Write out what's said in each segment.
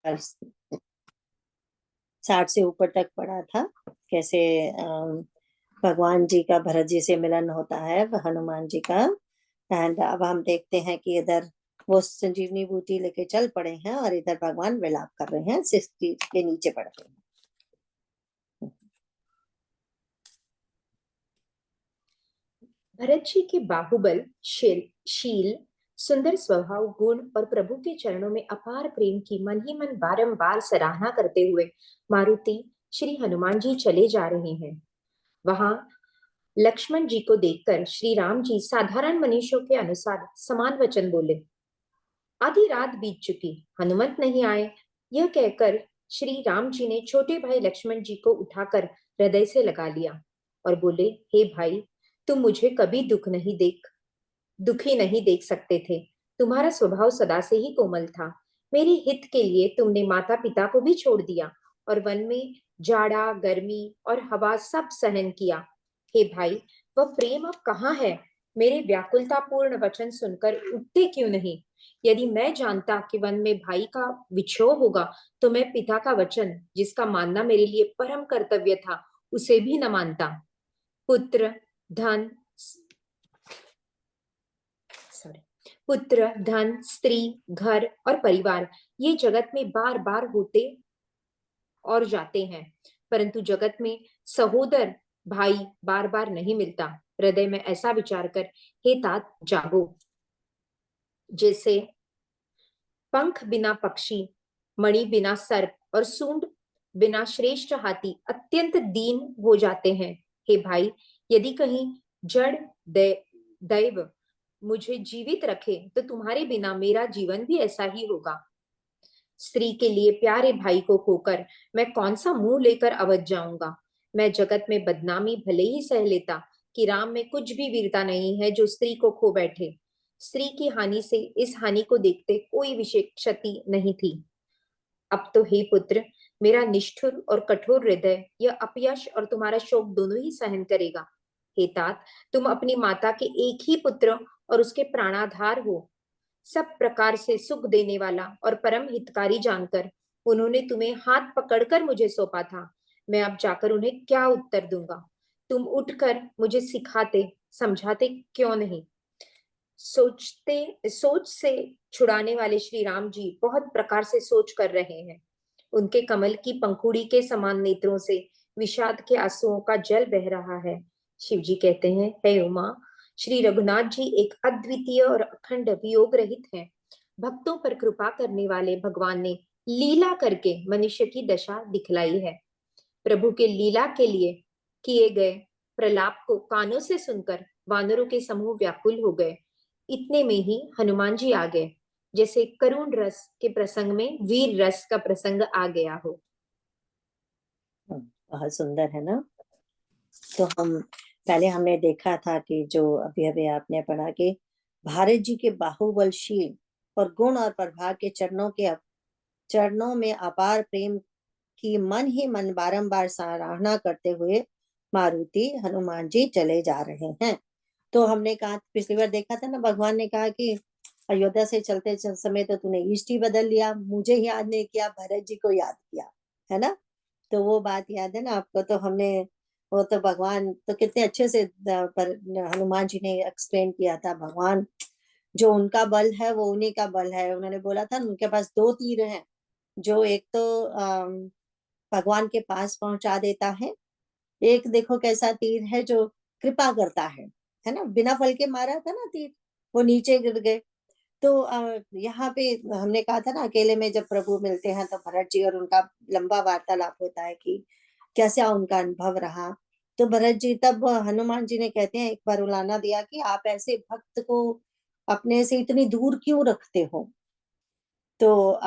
60 से ऊपर तक पढ़ा था, कैसे भगवान जी का भरत जी से मिलन होता है, हनुमान जी का। एंड अब हम देखते हैं कि इधर वो संजीवनी बूटी लेके चल पड़े हैं और इधर भगवान विलाप कर रहे हैं, 60 के नीचे पढ़ते हैं। भरत जी के बाहुबल, शील, सुंदर स्वभाव, गुण और प्रभु के चरणों में अपार प्रेम की मन ही मन बारंबार सराहना करते हुए मारुति श्री हनुमान जी चले जा रहे हैं। वहां लक्ष्मण जी को देखकर श्री राम जी साधारण मनुष्यों के अनुसार समान वचन बोले। आधी रात बीत चुकी, हनुमंत नहीं आए। यह कहकर श्री राम जी ने छोटे भाई लक्ष्मण जी को उठाकर हृदय से लगा लिया और बोले, हे भाई, तुम मुझे कभी दुखी नहीं देख सकते थे। तुम्हारा स्वभाव सदा से ही कोमल था। मेरे हित के लिए तुमने माता पिता को भी छोड़ दिया और वन में जाड़ा, गर्मी और हवा सब सहन किया। हे भाई, वह प्रेम अब कहाँ है? मेरे व्याकुलतापूर्ण वचन सुनकर उठते क्यों नहीं? यदि मैं जानता कि वन में भाई का विछोह होगा, तो मैं पिता का वचन, जिसका मानना मेरे लिए परम कर्तव्य था, उसे भी न मानता। पुत्र, धन पुत्र, धन, स्त्री, घर और परिवार, ये जगत में बार बार होते और जाते हैं, परंतु जगत में सहोदर भाई बार बार नहीं मिलता। हृदय में ऐसा विचार कर हे तात जागो। जैसे पंख बिना पक्षी, मणि बिना सर्प और सूंड बिना श्रेष्ठ हाथी अत्यंत दीन हो जाते हैं। हे भाई, यदि कहीं जड़ दैव मुझे जीवित रखे, तो तुम्हारे बिना मेरा जीवन भी ऐसा ही होगा। स्त्री के लिए प्यारे भाई को खोकर मैं कौन सा मुंह लेकर अवध जाऊंगा? मैं जगत में बदनामी भले ही सह लेता कि राम में कुछ भी वीरता नहीं है जो स्त्री को खो बैठे। स्त्री की हानि से इस हानि को देखते कोई विशेष क्षति नहीं थी। अब तो हे पुत्र, मेरा निष्ठुर और कठोर हृदय यह अपयश और तुम्हारा शोक दोनों ही सहन करेगा। हे तात, तुम अपनी माता के एक ही पुत्र और उसके प्राणाधार हो। सब प्रकार से सुख देने वाला और परम हितकारी जानकर उन्होंने तुम्हें हाथ पकड़कर मुझे सौंपा था। मैं अब जाकर उन्हें क्या उत्तर दूंगा? तुम उठकर मुझे सिखाते समझाते क्यों नहीं? सोच से छुड़ाने वाले श्री राम जी बहुत प्रकार से सोच कर रहे हैं। उनके कमल की पंखुड़ी के समान नेत्रों से विषाद के आंसुओं का जल बह रहा है। शिव जी कहते हैं, हे उमा, श्री रघुनाथ जी एक अद्वितीय और अखंड वियोग रहित हैं। भक्तों पर कृपा करने वाले भगवान ने लीला करके मनुष्य की दशा दिखलाई है। प्रभु के लीला के लिए किए गए प्रलाप को कानों से सुनकर वानरों के समूह व्याकुल हो गए। इतने में ही हनुमान जी आ गए, जैसे करुण रस के प्रसंग में वीर रस का प्रसंग आ गया हो। बहुत सुंदर है ना। तो हमने देखा था कि जो अभी अभी आपने पढ़ा कि भारत जी के बाहुबलशील और गुण और प्रभाव के चरणों में अपार प्रेम की मन ही मन बारंबार सराहना करते हुए मारुति हनुमान जी चले जा रहे हैं। तो हमने कहा, पिछली बार देखा था ना, भगवान ने कहा कि अयोध्या से चलते समय तो तूने इष्ट ही बदल लिया, मुझे याद नहीं किया, भरत जी को याद किया, है ना। तो वो बात याद है ना आपको? तो हमने वो तो भगवान तो कितने अच्छे से पर हनुमान जी ने एक्सप्लेन किया था, भगवान जो उनका बल है वो उन्हीं का बल है। उन्होंने बोला था उनके पास दो तीर हैं, जो एक तो भगवान के पास पहुंचा देता है, एक देखो कैसा तीर है जो कृपा करता है ना। बिना फल के मारा था ना तीर, वो नीचे गिर गए। तो यहाँ पे हमने कहा था ना, अकेले में जब प्रभु मिलते हैं तो भरत जी और उनका लंबा वार्तालाप होता है कि कैसा उनका अनुभव रहा। तो भरत जी तब हनुमान जी ने कहते हैं, एक बार उलाना दिया कि आप ऐसे भक्त को अपने से इतनी दूर क्यों रखते हो? तो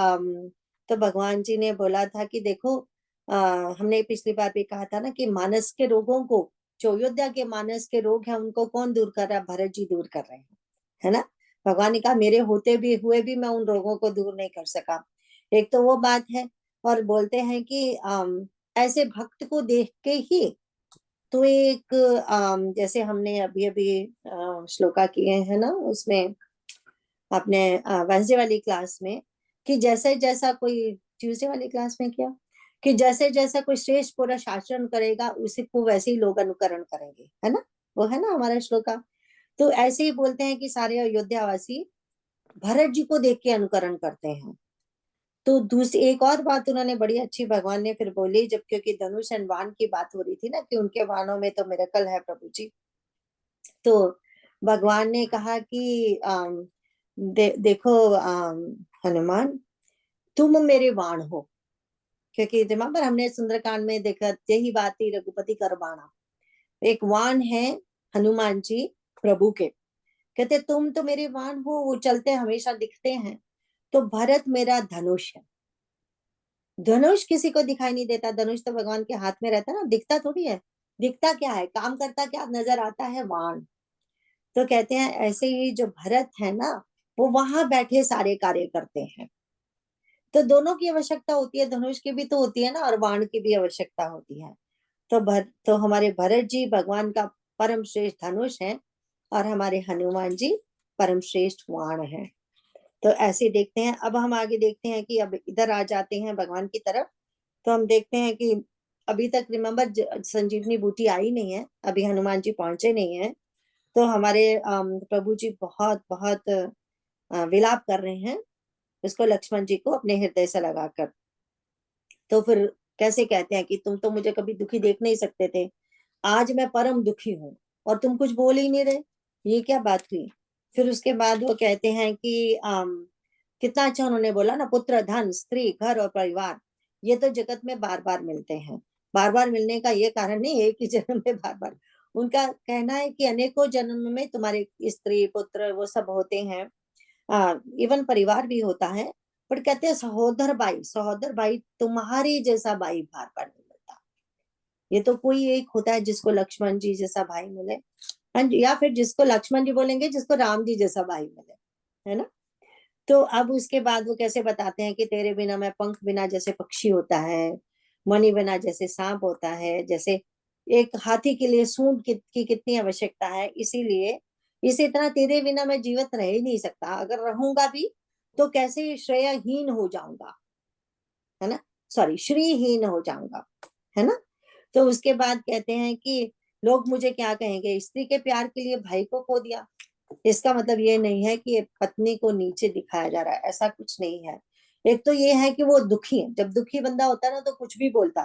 तो भगवान जी ने बोला था कि देखो, हमने पिछली बार भी कहा था ना कि मानस के रोगों को, जो अयोध्या के मानस के रोग हैं, उनको कौन दूर कर रहा है? भरत जी दूर कर रहे हैं, है ना। भगवान ने कहा मेरे होते भी हुए भी मैं उन रोगों को दूर नहीं कर सका। एक तो वो बात है। और बोलते हैं कि ऐसे भक्त को देख के ही तो एक जैसे हमने अभी अभी श्लोका किए हैं ना, उसमें अपने वेंसडे वाली क्लास में, कि जैसे जैसा कोई ट्यूसडे वाली क्लास में किया कि जैसे जैसा कोई श्रेष्ठ पूरा शासन करेगा उसी को वैसे ही लोग अनुकरण करेंगे, है ना, वो है ना हमारा श्लोका। तो ऐसे ही बोलते हैं कि सारे अयोध्यावासी भरत जी को देख के अनुकरण करते हैं। तो दूसरी एक और बात उन्होंने बड़ी अच्छी भगवान ने फिर बोली, जब क्योंकि धनुष एंड बाण की बात हो रही थी ना कि उनके बाणों में तो मिरेकल है प्रभु जी, तो भगवान ने कहा कि देखो हनुमान, तुम मेरे बाण हो। क्योंकि रिमेम्बर हमने सुंदरकांड में देखा यही बात थी, रघुपति कर बाणा, एक वाण है हनुमान जी प्रभु के। कहते तुम तो मेरे वाण हो, वो चलते हमेशा दिखते हैं। तो भरत मेरा धनुष है। धनुष किसी को दिखाई नहीं देता, धनुष तो भगवान के हाथ में रहता है ना, दिखता थोड़ी है। दिखता क्या है, काम करता क्या नजर आता है, वाण। तो कहते हैं ऐसे ही जो भरत है ना, वो वहां बैठे सारे कार्य करते हैं। तो दोनों की आवश्यकता होती है, धनुष की भी तो होती है ना, और बाण की भी आवश्यकता होती है। तो हमारे भरत जी भगवान का परम श्रेष्ठ धनुष है, और हमारे हनुमान जी परम श्रेष्ठ बाण है। तो ऐसे देखते हैं। अब हम आगे देखते हैं कि अब इधर आ जाते हैं भगवान की तरफ। तो हम देखते हैं कि अभी तक रिमेम्बर संजीवनी बूटी आई नहीं है, अभी हनुमान जी पहुंचे नहीं है। तो हमारे प्रभु जी बहुत बहुत विलाप कर रहे हैं उसको, लक्ष्मण जी को अपने हृदय से लगाकर। तो फिर कैसे कहते हैं कि तुम तो मुझे कभी दुखी देख नहीं सकते थे, आज मैं परम दुखी हूँ और तुम कुछ बोल ही नहीं रहे, ये क्या बात हुई। फिर उसके बाद वो कहते हैं कि कितना अच्छा उन्होंने बोला ना, पुत्र धन स्त्री घर और परिवार, ये तो जगत में बार बार मिलते हैं। बार बार मिलने का ये कारण नहीं एक ही जन्म में बार बार, उनका कहना है कि अनेकों जन्म में तुम्हारे स्त्री पुत्र वो सब होते हैं, इवन परिवार भी होता है। पर कहते हैं सहोदर भाई तुम्हारी जैसा भाई बार बार नहीं मिलता। ये तो कोई एक होता है जिसको लक्ष्मण जी जैसा भाई मिले, या फिर जिसको लक्ष्मण जी बोलेंगे जिसको राम जी जैसा भाई मिले, है ना। तो अब उसके बाद वो कैसे बताते हैं कि तेरे बिना मैं पंख बिना जैसे पक्षी होता है, मणि बिना जैसे सांप होता है, जैसे एक हाथी के लिए सूंड की कितनी आवश्यकता है, इसीलिए इसी तरह तेरे बिना मैं जीवित रह ही नहीं सकता, अगर रहूंगा भी तो कैसे श्रेयहीन हो जाऊंगा, है ना, सॉरी श्रीहीन हो जाऊंगा, है ना। तो उसके बाद कहते हैं कि लोग मुझे क्या कहेंगे, स्त्री के प्यार के लिए भाई को खो दिया। इसका मतलब ये नहीं है कि पत्नी को नीचे दिखाया जा रहा है, ऐसा कुछ नहीं है। एक तो ये है कि वो दुखी है, जब दुखी बंदा होता है ना तो कुछ भी बोलता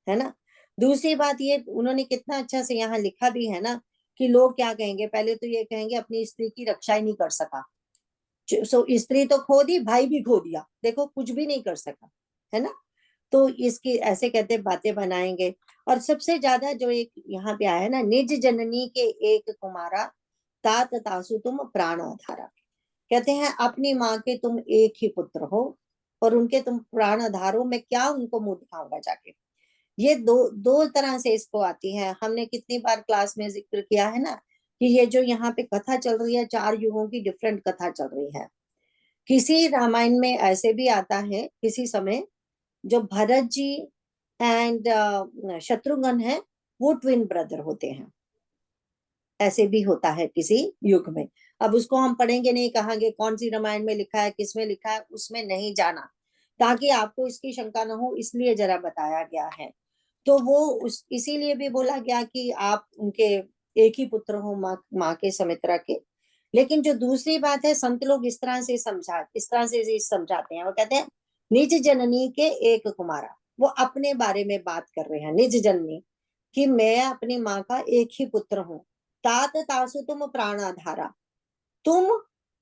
है ना। दूसरी बात ये उन्होंने कितना अच्छा से यहाँ लिखा भी है ना कि लोग क्या कहेंगे, पहले तो ये कहेंगे अपनी स्त्री की रक्षा ही नहीं कर सका, सो स्त्री तो खो दी, भाई भी खो दिया, देखो कुछ भी नहीं कर सका, है ना। तो इसकी ऐसे कहते बातें बनाएंगे। और सबसे ज्यादा जो एक यहाँ पे आया है ना, निज जननी के एक कुमारा, तात तासु तुम प्राण आधारा। कहते हैं अपनी माँ के तुम एक ही पुत्र हो और उनके तुम प्राण आधार हो, मैं क्या उनको मुंह दिखाऊंगा जाके। ये दो दो तरह से इसको आती है, हमने कितनी बार क्लास में जिक्र किया है ना कि ये जो यहाँ पे कथा चल रही है, 4 युगों की डिफरेंट कथा चल रही है। किसी रामायण में ऐसे भी आता है किसी समय, जो भरत जी एंड शत्रुघ्न है वो ट्विन ब्रदर होते हैं, ऐसे भी होता है किसी युग में। अब उसको हम पढ़ेंगे नहीं, कहांगे कौन सी रामायण में लिखा है, किसमें लिखा है, उसमें नहीं जाना, ताकि आपको इसकी शंका न हो, इसलिए जरा बताया गया है। तो वो उस इसीलिए भी बोला गया कि आप उनके एक ही पुत्र हो, माँ के सुमित्रा के। लेकिन जो दूसरी बात है, संत लोग इस तरह से समझाते हैं, वो कहते हैं निज जननी के एक कुमारा, वो अपने बारे में बात कर रहे हैं, निज जननी कि मैं अपनी माँ का एक ही पुत्र हूँ। तात तासु तुम प्राणाधारा, तुम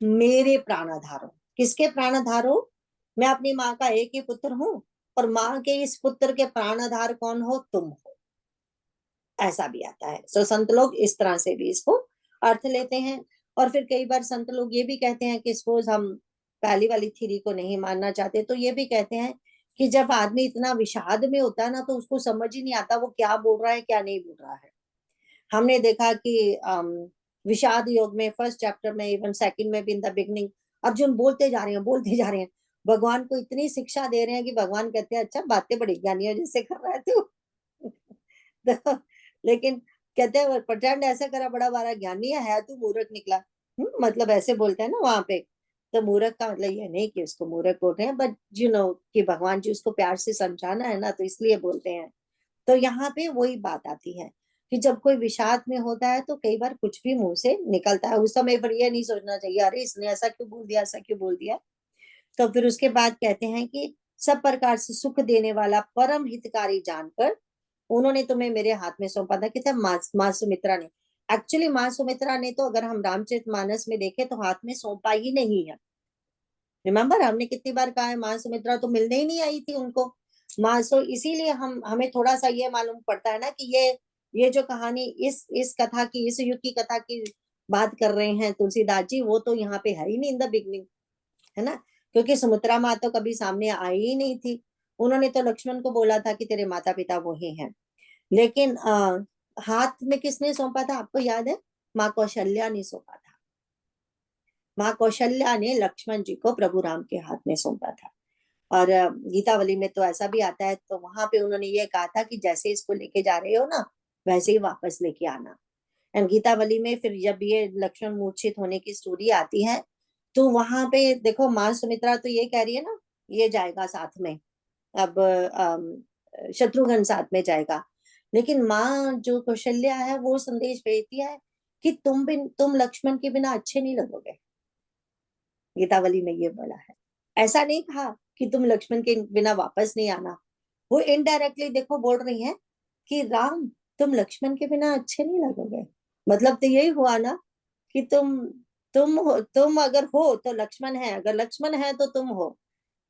मेरे प्राणाधार हो। किसके प्राणाधार हो, मैं अपनी माँ का एक ही पुत्र हूँ, और माँ के इस पुत्र के प्राणाधार कौन हो, तुम हो। ऐसा भी आता है। सो संत लोग इस तरह से भी इसको अर्थ लेते हैं। और फिर कई बार संत लोग ये भी कहते हैं कि सपोज हम पहली वाली थ्योरी को नहीं मानना चाहते, तो ये भी कहते हैं कि जब आदमी इतना विषाद में होता है ना, तो उसको समझ ही नहीं आता वो क्या बोल रहा है क्या नहीं बोल रहा है। हमने देखा कि विषाद योग में फर्स्ट चैप्टर में, इवन सेकंड में भी, इन द बिगनिंग अर्जुन बोलते जा रहे हैं, भगवान को इतनी शिक्षा दे रहे हैं कि भगवान कहते हैं अच्छा बातें बड़ी ज्ञानियों जैसे कर रहा है तू। तो, लेकिन कहते हैं प्रचंड ऐसा करा बड़ा बारा ज्ञानी है तू मूर्ख निकला। मतलब ऐसे बोलते हैं ना वहां पे। तो मूर्ख का मतलब ये नहीं कि उसको मूर्ख बोल रहे हैं, बट कि भगवान जी उसको प्यार से समझाना है ना, तो इसलिए बोलते हैं। तो यहाँ पे वही बात आती है कि जब कोई विषाद में होता है तो कई बार कुछ भी मुंह से निकलता है, उस समय पर ये नहीं सोचना चाहिए अरे इसने ऐसा क्यों बोल दिया, ऐसा क्यों बोल दिया। तो फिर उसके बाद कहते हैं कि सब प्रकार से सुख देने वाला परम हितकारी जानकर उन्होंने तुम्हें मेरे हाथ में सौंपा था। कि था माँ सुमित्रा ने। एक्चुअली माँ सुमित्रा ने तो अगर हम रामचरितमानस में देखें तो हाथ में सौंपा ही नहीं है। रिमेम्बर हमने कितनी बार कहा है, माँ सुमित्रा तो मिलने ही नहीं आई थी उनको। माँ सो इसीलिए हमें थोड़ा सा ये मालूम पड़ता है ना कि ये जो कहानी इस कथा की, इस युग की कथा की बात कर रहे हैं तुलसीदास जी, वो तो यहाँ पे है ही नहीं इन द बिगनिंग, है ना। क्योंकि सुमित्रा माँ तो कभी सामने आई ही नहीं थी। उन्होंने तो लक्ष्मण को बोला था कि तेरे माता पिता वो ही हैं। लेकिन हाथ में किसने सौंपा था आपको याद है? माँ कौशल्या ने सौंपा था। माँ कौशल्या ने लक्ष्मण जी को प्रभु राम के हाथ में सौंपा था। और गीतावली में तो ऐसा भी आता है, तो वहां पे उन्होंने ये कहा था कि जैसे इसको लेके जा रहे हो ना, वैसे ही वापस लेके आना। एंड गीतावली में फिर जब ये लक्ष्मण मूर्छित होने की स्टोरी आती है, तो वहां पे देखो माँ सुमित्रा तो ये कह रही है ना, ये जाएगा साथ में, अब शत्रुघ्न साथ में जाएगा। लेकिन माँ जो कौशल्या है वो संदेश भेजती है कि तुम लक्ष्मण के बिना अच्छे नहीं लगोगे। गीतावली में ये बोला है। ऐसा नहीं कहा कि तुम लक्ष्मण के बिना वापस नहीं आना। वो इनडायरेक्टली देखो बोल रही है कि राम तुम लक्ष्मण के बिना अच्छे नहीं लगोगे। मतलब तो यही हुआ ना कि तुम अगर हो तो लक्ष्मण है, अगर लक्ष्मण है तो तुम हो।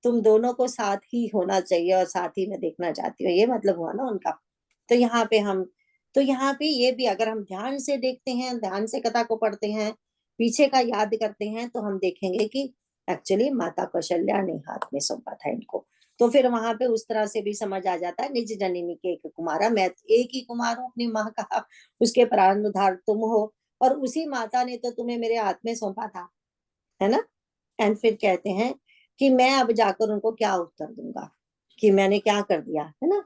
तुम दोनों को साथ ही होना चाहिए और साथ ही में देखना चाहती हो, ये मतलब हुआ ना उनका। तो यहाँ पे ये भी अगर हम ध्यान से देखते हैं, ध्यान से कथा को पढ़ते हैं, पीछे का याद करते हैं, तो हम देखेंगे कि एक्चुअली माता कौशल्या ने हाथ में सौंपा था इनको। तो फिर वहां पे उस तरह से भी समझ आ जाता है, निज जननी के एक कुमारा, मैं एक ही कुमार हूँ अपनी माँ का, उसके प्राणोद्धार तुम हो, और उसी माता ने तो तुम्हें मेरे हाथ में सौंपा था, है ना। एंड फिर कहते हैं कि मैं अब जाकर उनको क्या उत्तर दूंगा कि मैंने क्या कर दिया, है ना।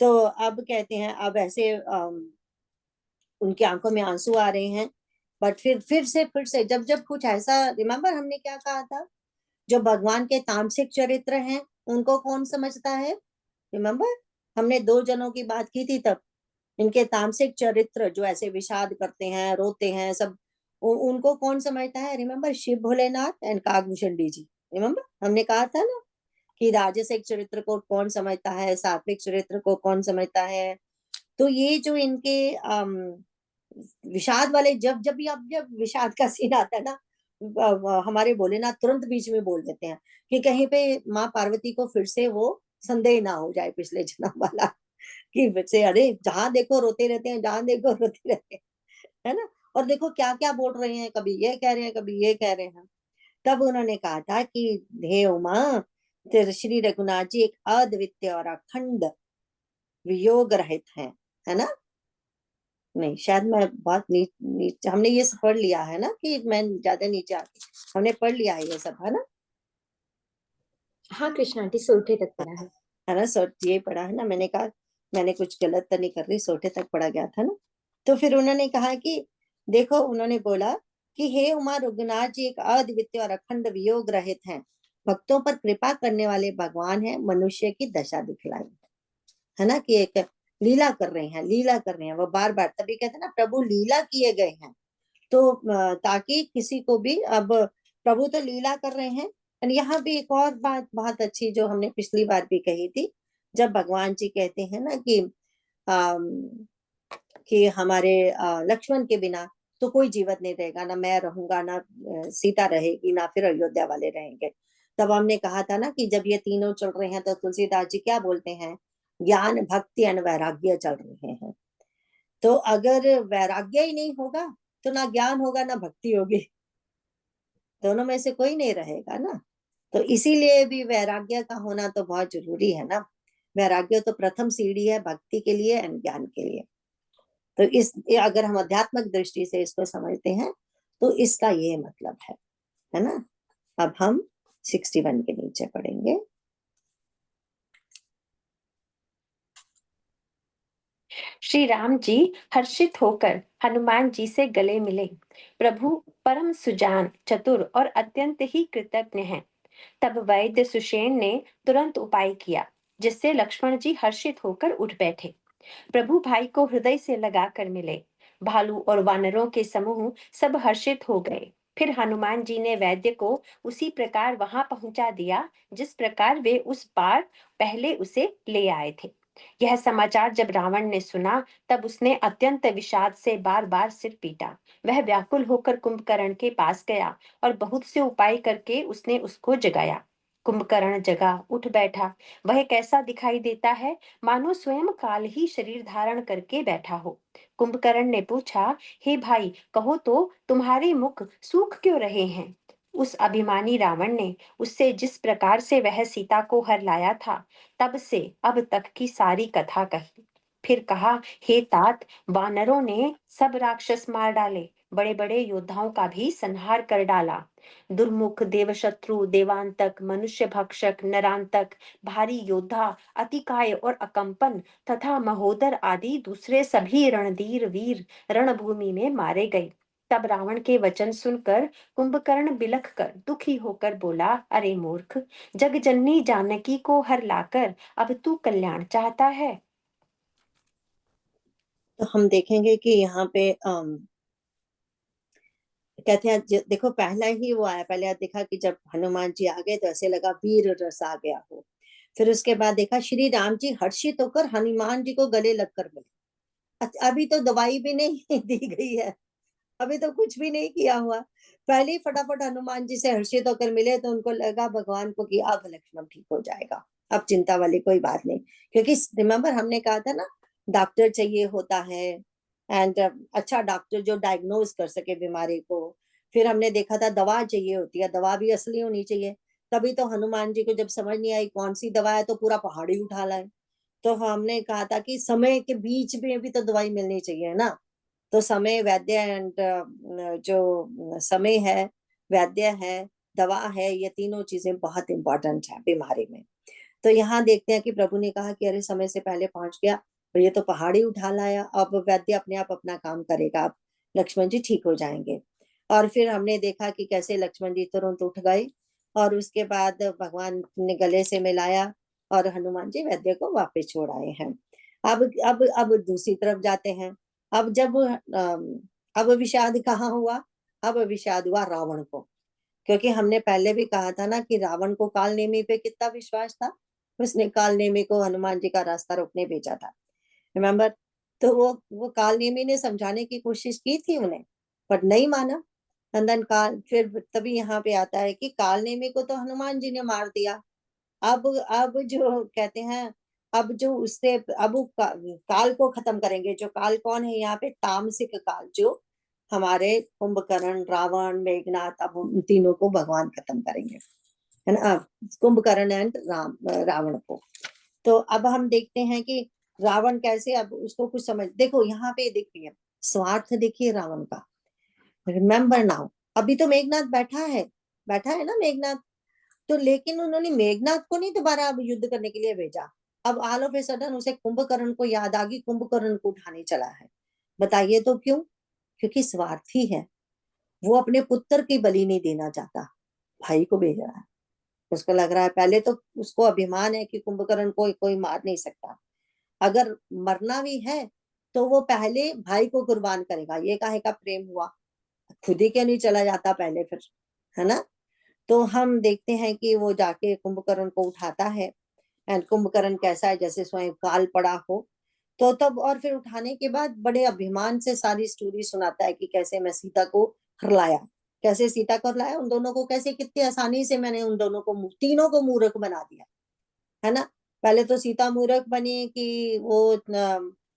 तो अब कहते हैं, अब ऐसे उनकी आंखों में आंसू आ रहे हैं। बट फिर से जब जब कुछ ऐसा, रिमेम्बर हमने क्या कहा था, जो भगवान के तामसिक चरित्र हैं उनको कौन समझता है? रिमेम्बर हमने दो जनों की बात की थी तब। इनके तामसिक चरित्र जो ऐसे विषाद करते हैं, रोते हैं सब, उनको कौन समझता है? Remember Shiv Bholenath and Kagbhushan ji. Remember हमने कहा था ना कि राजसिक चरित्र को कौन समझता है, सात्विक चरित्र को कौन समझता है। तो ये जो इनके विषाद वाले, जब जब भी अब जब विषाद का सीन आता है ना, हमारे भोलेनाथ तुरंत बीच में बोल देते हैं कि कहीं पे माँ पार्वती को फिर से वो संदेह ना हो जाए पिछले जन्म वाला, कि फिर से अरे जहां देखो रोते रहते हैं, जहां देखो रोते रहते हैं, है ना। और देखो क्या क्या बोल रहे हैं, कभी ये कह रहे हैं, कभी ये कह रहे हैं। तब उन्होंने कहा था कि हे उमा, तेरे श्री रघुनाथ जी एक अद्वितीय और अखंड वियोग रहित है ना। नहीं शायद मैं बहुत हमने ये सब पढ़ लिया है ना, कि मैं ज्यादा नीचे आती, हमने पढ़ लिया है ये सब, है ना। हाँ कृष्णा आंटी, सोते तक पढ़ा है। है ना, सो ये पढ़ा है ना। मैंने कहा मैंने कुछ गलत तो नहीं कर रही, सोटे तक पढ़ा गया था ना। तो फिर उन्होंने कहा कि देखो, उन्होंने बोला कि हे उमा, रघुनाथ जी एक अद्वितीय और अखंड वियोग रहित हैं, भक्तों पर कृपा करने वाले भगवान है, मनुष्य की दशा दिखलाई, है ना। कि एक लीला कर रहे हैं, लीला कर रहे हैं वो बार बार, तभी कहते हैं ना प्रभु लीला किए गए हैं। तो ताकि किसी को भी, अब प्रभु तो लीला कर रहे हैं। और यहाँ भी एक और बात बहुत अच्छी जो हमने पिछली बार भी कही थी, जब भगवान जी कहते हैं ना अम, कि हमारे लक्ष्मण के बिना तो कोई जीवित नहीं रहेगा, ना मैं रहूंगा, ना सीता रहेगी, ना फिर अयोध्या वाले रहेंगे। तब हमने कहा था ना कि जब ये तीनों चल रहे हैं तो तुलसीदास जी क्या बोलते हैं, ज्ञान भक्ति एंड वैराग्य चल रहे हैं। तो अगर वैराग्य ही नहीं होगा तो ना ज्ञान होगा ना भक्ति होगी, दोनों में से कोई नहीं रहेगा ना। तो इसीलिए भी वैराग्य का होना तो बहुत जरूरी है ना। वैराग्य तो प्रथम सीढ़ी है भक्ति के लिए एंड ज्ञान के लिए। तो अगर हम आध्यात्मिक दृष्टि से इसको समझते हैं तो इसका ये मतलब है ना। अब हम 61 के नीचे पढ़ेंगे। श्री राम जी हर्षित होकर हनुमान जी से गले मिले। प्रभु परम सुजान, चतुर और अत्यंत ही कृतज्ञ हैं। तब वैद्य सुषेण ने तुरंत उपाय किया, जिससे लक्ष्मण जी हर्षित होकर उठ बैठे। प्रभु भाई को हृदय से लगाकर मिले। भालू और वानरों के समूह सब हर्षित हो गए। फिर हनुमान जी ने वैद्य को उसी प्रकार वहां पहुंचा दिया, जिस प्रकार वे उस बार पहले उसे ले आए थे। यह समाचार जब रावण ने सुना, तब उसने अत्यंत विषाद से बार बार सिर पीटा। वह व्याकुल होकर कुंभकर्ण के पास गया और बहुत से उपाय करके उसने उसको जगाया। कुंभकर्ण जगा, उठ बैठा। वह कैसा दिखाई देता है, मानो स्वयं काल ही शरीर धारण करके बैठा हो। कुंभकर्ण ने पूछा, हे भाई, कहो तो तुम्हारे मुख सूख क्यों रहे हैं? उस अभिमानी रावण ने उससे जिस प्रकार से वह सीता को हर लाया था, तब से अब तक की सारी कथा कही। फिर कहा, हे तात, वानरों ने सब राक्षस मार डाले, बड़े बड़े योद्धाओं का भी संहार कर डाला। दुर्मुख, देवशत्रु, देवांतक, मनुष्य भक्षक, नरांतक, भारी योद्धा, अतिकाय और अकंपन तथा महोदर आदि दूसरे सभी रणधीर वीर रणभूमि में मारे गए। तब रावण के वचन सुनकर कुंभकर्ण बिलख कर दुखी होकर बोला, अरे मूर्ख, जग जननी जानकी को हर लाकर अब तू कल्याण चाहता है। तो हम देखेंगे कि यहाँ पे कहते हैं देखो पहला ही वो आया, पहले देखा कि जब हनुमान जी आ गए तो ऐसे लगा वीर रस आ गया हो। फिर उसके बाद देखा श्री राम जी हर्षित होकर हनुमान जी को गले लगकर मिले। अभी तो दवाई भी नहीं दी गई है, अभी तो कुछ भी नहीं किया हुआ, पहले ही फटाफट हनुमान जी से हर्षित होकर मिले तो उनको लगा भगवान को कि अब लक्ष्मण ठीक हो जाएगा, अब चिंता वाली कोई बात नहीं। क्योंकि रिमेम्बर हमने कहा था ना, डॉक्टर चाहिए होता है, एंड अच्छा डॉक्टर जो डायग्नोज कर सके बीमारी को। फिर हमने देखा था दवा चाहिए होती है, दवा भी असली होनी चाहिए। तभी तो हनुमान जी को जब समझ नहीं आई कौन सी दवा है तो पूरा पहाड़ ही उठा लाए। तो हमने कहा था कि समय के बीच में भी तो दवाई मिलनी चाहिए ना। तो समय, वैद्य एंड जो समय है, वैद्य है, दवा है, ये तीनों चीजें बहुत इंपॉर्टेंट है बीमारी में। तो यहाँ देखते हैं कि प्रभु ने कहा कि अरे समय से पहले पहुंच गया और ये तो पहाड़ी उठा लाया, अब वैद्य अपने आप अपना काम करेगा, अब लक्ष्मण जी ठीक हो जाएंगे। और फिर हमने देखा कि कैसे लक्ष्मण जी तुरंत उठ गए और उसके बाद भगवान ने गले से मिलाया और हनुमान जी वैद्य को वापस छोड़ आए हैं। अब दूसरी तरफ जाते हैं। अब जब अब विषाद कहाँ हुआ? अब विषाद हुआ रावण को। क्योंकि हमने पहले भी कहा था ना कि रावण को काल नेमी पे कितना विश्वास था, उसने काल नेमी को हनुमान जी का रास्ता रोकने भेजा था, रिमेम्बर? तो वो काल नेमी ने समझाने की कोशिश की थी उन्हें, पर नहीं माना। नंदन काल फिर तभी यहाँ पे आता है कि काल नेमी को तो हनुमान जी ने मार दिया। अब जो कहते हैं, अब जो उससे अब काल को खत्म करेंगे। जो काल कौन है यहाँ पे? तामसिक काल, जो हमारे कुंभकर्ण, रावण, मेघनाथ, अब उन तीनों को भगवान खत्म करेंगे, है ना? कुंभकर्ण एंड रावण को। तो अब हम देखते हैं कि रावण कैसे, अब उसको कुछ समझ, देखो यहाँ पे देखिए स्वार्थ, देखिए रावण का। रिमेम्बर नाउ, अभी तो मेघनाथ बैठा है ना मेघनाथ। तो लेकिन उन्होंने मेघनाथ को नहीं दोबारा अब युद्ध करने के लिए भेजा। अब ऑल ऑफ ए सडन उसे कुंभकर्ण को याद आ गई, कुंभकर्ण को उठाने चला है। बताइए तो क्यों? क्योंकि स्वार्थी है, वो अपने पुत्र की बलि नहीं देना चाहता, भाई को भेज रहा है। उसको लग रहा है, पहले तो उसको अभिमान है कि कुंभकर्ण को कोई मार नहीं सकता, अगर मरना भी है तो वो पहले भाई को कुर्बान करेगा। ये काहे का प्रेम हुआ? खुद ही क्यों नहीं चला जाता पहले फिर, है ना? तो हम देखते हैं कि वो जाके कुंभकर्ण को उठाता है, एंड कुंभकर्ण कैसा है, जैसे स्वयं काल पड़ा हो। तो तब और फिर उठाने के बाद बड़े अभिमान से सारी स्टोरी सुनाता है कि कैसे मैं सीता को हरलाया, कैसे सीता को हरलाया, उन दोनों को कैसे कितनी आसानी से मैंने उन दोनों को, तीनों को मूर्ख बना दिया, है ना? पहले तो सीता मूर्ख बनी कि वो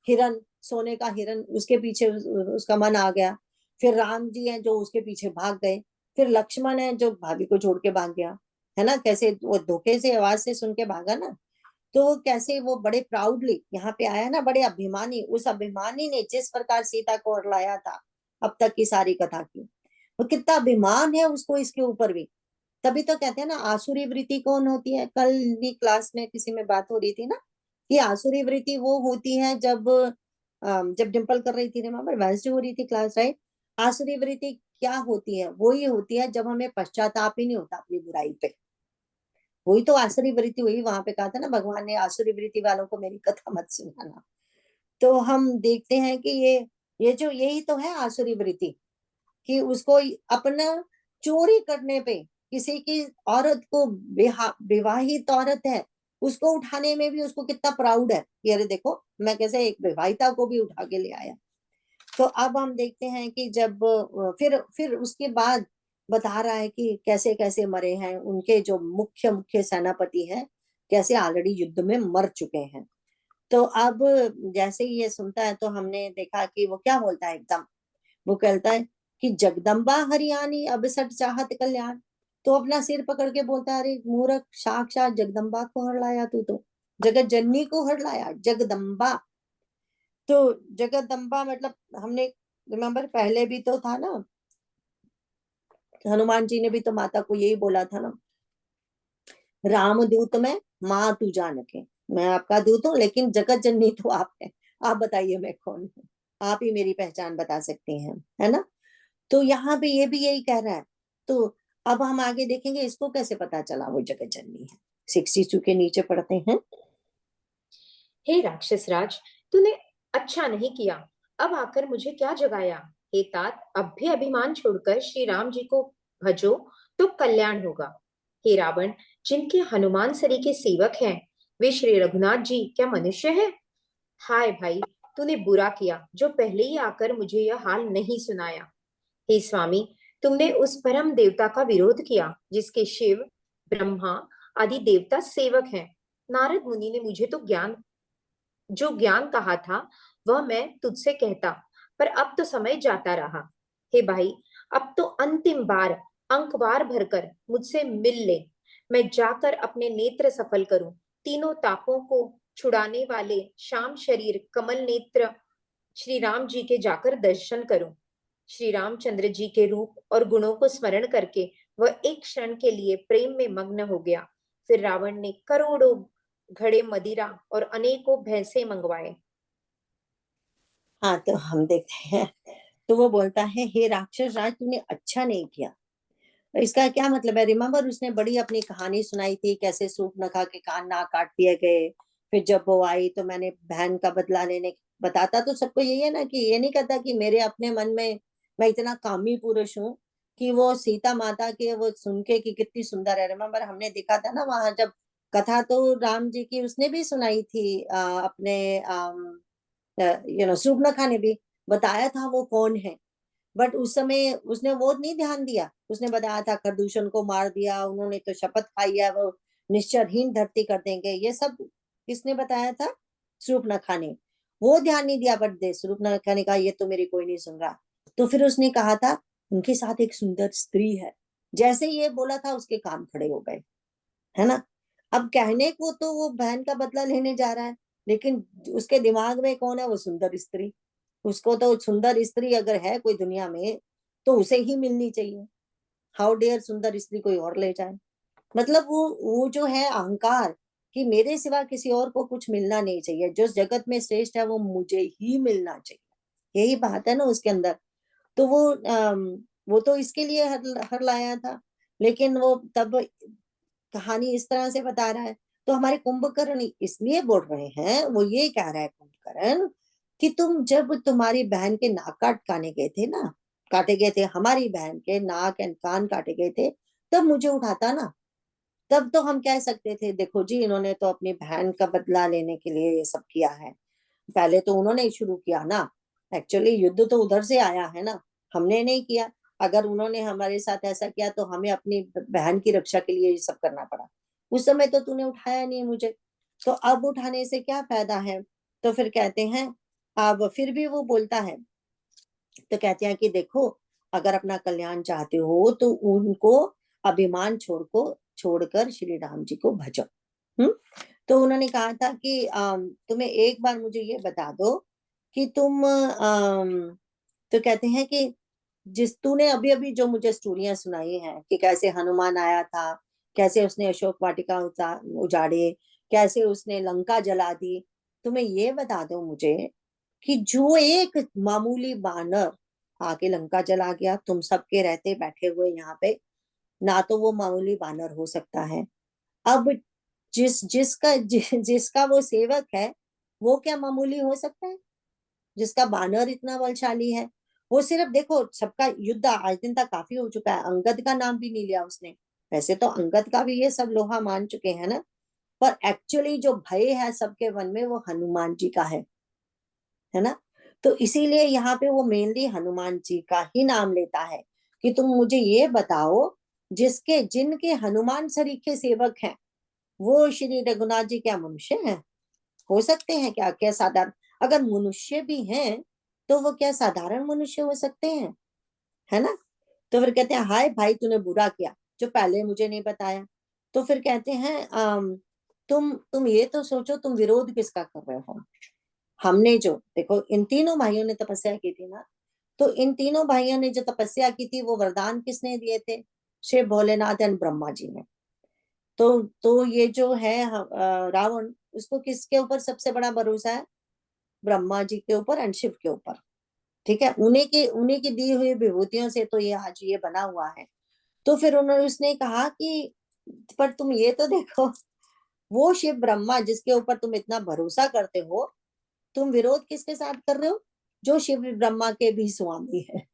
हिरन, सोने का हिरन, उसके पीछे उसका मन आ गया। फिर राम जी हैं जो उसके पीछे भाग गए। फिर लक्ष्मण है जो भाभी को छोड़ के भाग गया, है ना? कैसे वो धोखे से आवाज से सुन के भागा ना। तो कैसे वो बड़े प्राउडली यहाँ पे आया ना, बड़े अभिमानी, उस अभिमानी ने जिस प्रकार सीता को हरलाया था, अब तक की सारी कथा की, वो कितना अभिमान है उसको इसके ऊपर भी। तभी तो कहते हैं ना, आसुरी वृत्ति कौन होती है? कल भी क्लास में किसी में बात हो रही थी ना, कि आसुरी वृत्ति वो होती है जब जब डिम्पल कर रही थी, रिमेम्बर वेंसडे हो रही थी क्लास, राइट? आसुरी वृत्ति क्या होती है? वो ही होती है जब हमें पश्चाताप ही नहीं होता अपनी बुराई पे। वही तो आसुरी वृत्ति हुई। वहां पे कहा था ना भगवान ने, आसुरी वृत्ति वालों को मेरी कथा मत सुनाना। तो हम देखते हैं कि ये जो यही तो है आसुरी वृत्ति, कि उसको अपना चोरी करने पे, किसी की औरत को, विवाहित औरत है, उसको उठाने में भी उसको कितना प्राउड है कि अरे देखो मैं कैसे एक विवाहिता को भी उठा के ले आया। तो अब हम देखते हैं कि जब फिर उसके बाद बता रहा है कि कैसे कैसे मरे हैं उनके जो मुख्य मुख्य सेनापति हैं, कैसे ऑलरेडी युद्ध में मर चुके हैं। तो अब जैसे ही ये सुनता है तो हमने देखा कि वो क्या बोलता है एकदम, वो कहता है कि जगदम्बा हरियाणी अब सट चाहत कल्याण। तो अपना सिर पकड़ के बोलता है, अरे मूर्ख, साक्षात जगदम्बा को हर लाया तू तो, जगत जननी को हर लाया, जगदम्बा। तो जगदम्बा मतलब हमने, रिमेम्बर पहले भी तो था ना, हनुमान जी ने भी तो माता को यही बोला था ना, रामदूत में माँ तू जानके, मैं आपका दूत हूँ लेकिन जगत जननी तो आप है, आप बताइए मैं कौन हूँ, आप ही मेरी पहचान बता सकती हैं, है ना? तो यहाँ पे ये भी यही कह रहा है। तो अब हम आगे देखेंगे इसको कैसे पता चला वो जगत जननी है। 62 के नीचे पढ़ते हैं। हे राक्षस राज, तूने अच्छा नहीं किया, अब आकर मुझे क्या जगाया। हे तात, अब भी अभिमान छोड़कर श्री राम जी को भजो तो कल्याण होगा। हे रावण, जिनके हनुमान सरी के सेवक हैं, वे श्री रघुनाथ जी क्या मनुष्य है? हाय भाई, तूने बुरा किया जो पहले ही आकर मुझे यह हाल नहीं सुनाया। हे स्वामी, तुमने उस परम देवता का विरोध किया जिसके शिव, ब्रह्मा आदि देवता सेवक हैं। नारद मुनि ने मुझे तो जो ज्ञान कहा था वह मैं तुझसे कहता, पर अब तो समय जाता रहा। हे भाई, अब तो अंतिम बार अंकवार भरकर मुझसे मिल ले, मैं जाकर अपने नेत्र सफल करूं, तीनों तापों को छुड़ाने वाले श्याम शरीर कमल नेत्र श्री राम जी के जाकर दर्शन करूं। श्री रामचंद्र जी के रूप और गुणों को स्मरण करके वह एक क्षण के लिए प्रेम में मग्न हो गया। फिर रावण ने करोड़ों घड़े मदिरा और अनेकों भैंसे मंगवाए। हाँ, तो हम देखते हैं, तो वो बोलता है, हे राक्षस राज, तूने अच्छा नहीं किया। तो इसका क्या मतलब है? रिमेम्बर उसने बड़ी अपनी कहानी सुनाई थी, कैसे सूर्पनखा के कान नाक काट दिए गए। फिर जब वो आई तो मैंने बहन का बदला लेने, बताता तो सबको यही है ना, कि ये नहीं कहता कि मेरे अपने मन में मैं इतना कामी पुरुष हूँ कि वो सीता माता के वो सुन के कि कितनी सुंदर है। रिमेम्बर हमने देखा था ना वहां जब कथा, तो राम जी की उसने भी सुनाई थी, अपने सूर्पनखा ने भी बताया था वो कौन है। बट उस समय उसने वो नहीं ध्यान दिया, उसने बताया था प्रदूषण को मार दिया, उन्होंने तो शपथ खाई है वो निश्चरहीन धरती कर देंगे, ये सब किसने बताया था? सूर्पनखा ने। वो ध्यान नहीं दिया, बट दे सूर्पनखा ने कहा ये तो मेरी कोई नहीं सुन रहा। तो फिर उसने कहा था उनके साथ एक सुंदर स्त्री है, जैसे ये बोला था उसके कान खड़े हो गए, है ना? अब कहने को तो वो बहन का बदला लेने जा रहा है, लेकिन उसके दिमाग में कौन है? वो सुंदर स्त्री। उसको तो सुंदर स्त्री अगर है कोई दुनिया में तो उसे ही मिलनी चाहिए। हाउ डेयर सुंदर स्त्री कोई और ले जाए। मतलब वो जो है अहंकार, कि मेरे सिवा किसी और को कुछ मिलना नहीं चाहिए, जो जगत में श्रेष्ठ है वो मुझे ही मिलना चाहिए, यही बात है ना उसके अंदर। तो वो तो इसके लिए हर लाया था, लेकिन वो तब कहानी इस तरह से बता रहा है। तो हमारे कुंभकर्ण इसलिए बोल रहे हैं, वो ये कह रहा है कुंभकर्ण, कि तुम जब तुम्हारी बहन के नाक काटे गए थे ना, काटे गए थे, हमारी बहन के नाक एंड कान काटे गए थे, तब मुझे उठाता ना, तब तो हम कह सकते थे देखो जी इन्होंने तो अपनी बहन का बदला लेने के लिए ये सब किया है। पहले तो उन्होंने ही शुरू किया ना, एक्चुअली युद्ध तो उधर से आया है ना, हमने नहीं किया। अगर उन्होंने हमारे साथ ऐसा किया तो हमें अपनी बहन की रक्षा के लिए ये सब करना पड़ा। उस समय तो तूने उठाया नहीं मुझे, तो अब उठाने से क्या फायदा है? तो फिर कहते हैं, अब फिर भी वो बोलता है, तो कहते हैं कि देखो अगर अपना कल्याण चाहते हो तो उनको अभिमान छोड़कर श्री राम जी को भजो। हम्म। तो उन्होंने कहा था कि तुम्हें एक बार मुझे ये बता दो कि तुम तो कहते हैं कि जिस तूने अभी अभी जो मुझे स्टोरियां सुनाई हैं कि कैसे हनुमान आया था, कैसे उसने अशोक वाटिका उजाड़े, कैसे उसने लंका जला दी, तुम्हें ये बता दो मुझे कि जो एक मामूली बानर आके लंका जला गया, तुम सबके रहते बैठे हुए यहाँ पे, ना तो वो मामूली बानर हो सकता है। अब जिसका वो सेवक है, वो क्या मामूली हो सकता है? जिसका बानर इतना बलशाली है, वो सिर्फ देखो, सबका युद्ध आज दिन तक काफी हो चुका है, अंगद का नाम भी नहीं लिया उसने। वैसे तो अंगद का भी ये सब लोहा मान चुके हैं ना, पर एक्चुअली जो भय है सबके मन में, वो हनुमान जी का है ना। तो इसीलिए यहाँ पे वो मेनली हनुमान जी का ही नाम लेता है कि तुम मुझे ये बताओ, जिनके हनुमान सरीखे सेवक हैं, वो श्री रघुनाथ जी क्या मनुष्य हैं? हो सकते हैं क्या? क्या साधारण, अगर मनुष्य भी हैं तो वो क्या साधारण मनुष्य हो सकते हैं? है ना। तो फिर कहते हैं, हाय भाई तूने बुरा किया जो पहले मुझे नहीं बताया। तो फिर कहते हैं, तुम ये तो सोचो, तुम विरोध किसका कर रहे हो? हमने जो देखो, इन तीनों भाइयों ने तपस्या की थी ना, तो इन तीनों भाइयों ने जो तपस्या की थी, वो वरदान किसने दिए थे? शिव भोलेनाथ एंड ब्रह्मा जी ने। तो ये जो है रावण, उसको किसके ऊपर सबसे बड़ा भरोसा है? ब्रह्मा जी के ऊपर एंड शिव के ऊपर। ठीक है, उन्हीं की दी हुई विभूतियों से तो ये आज ये बना हुआ है। तो फिर उसने कहा कि पर तुम ये तो देखो, वो शिव ब्रह्मा जिसके ऊपर तुम इतना भरोसा करते हो, तुम विरोध किसके साथ कर रहे हो? जो शिव ब्रह्मा के भी स्वामी है।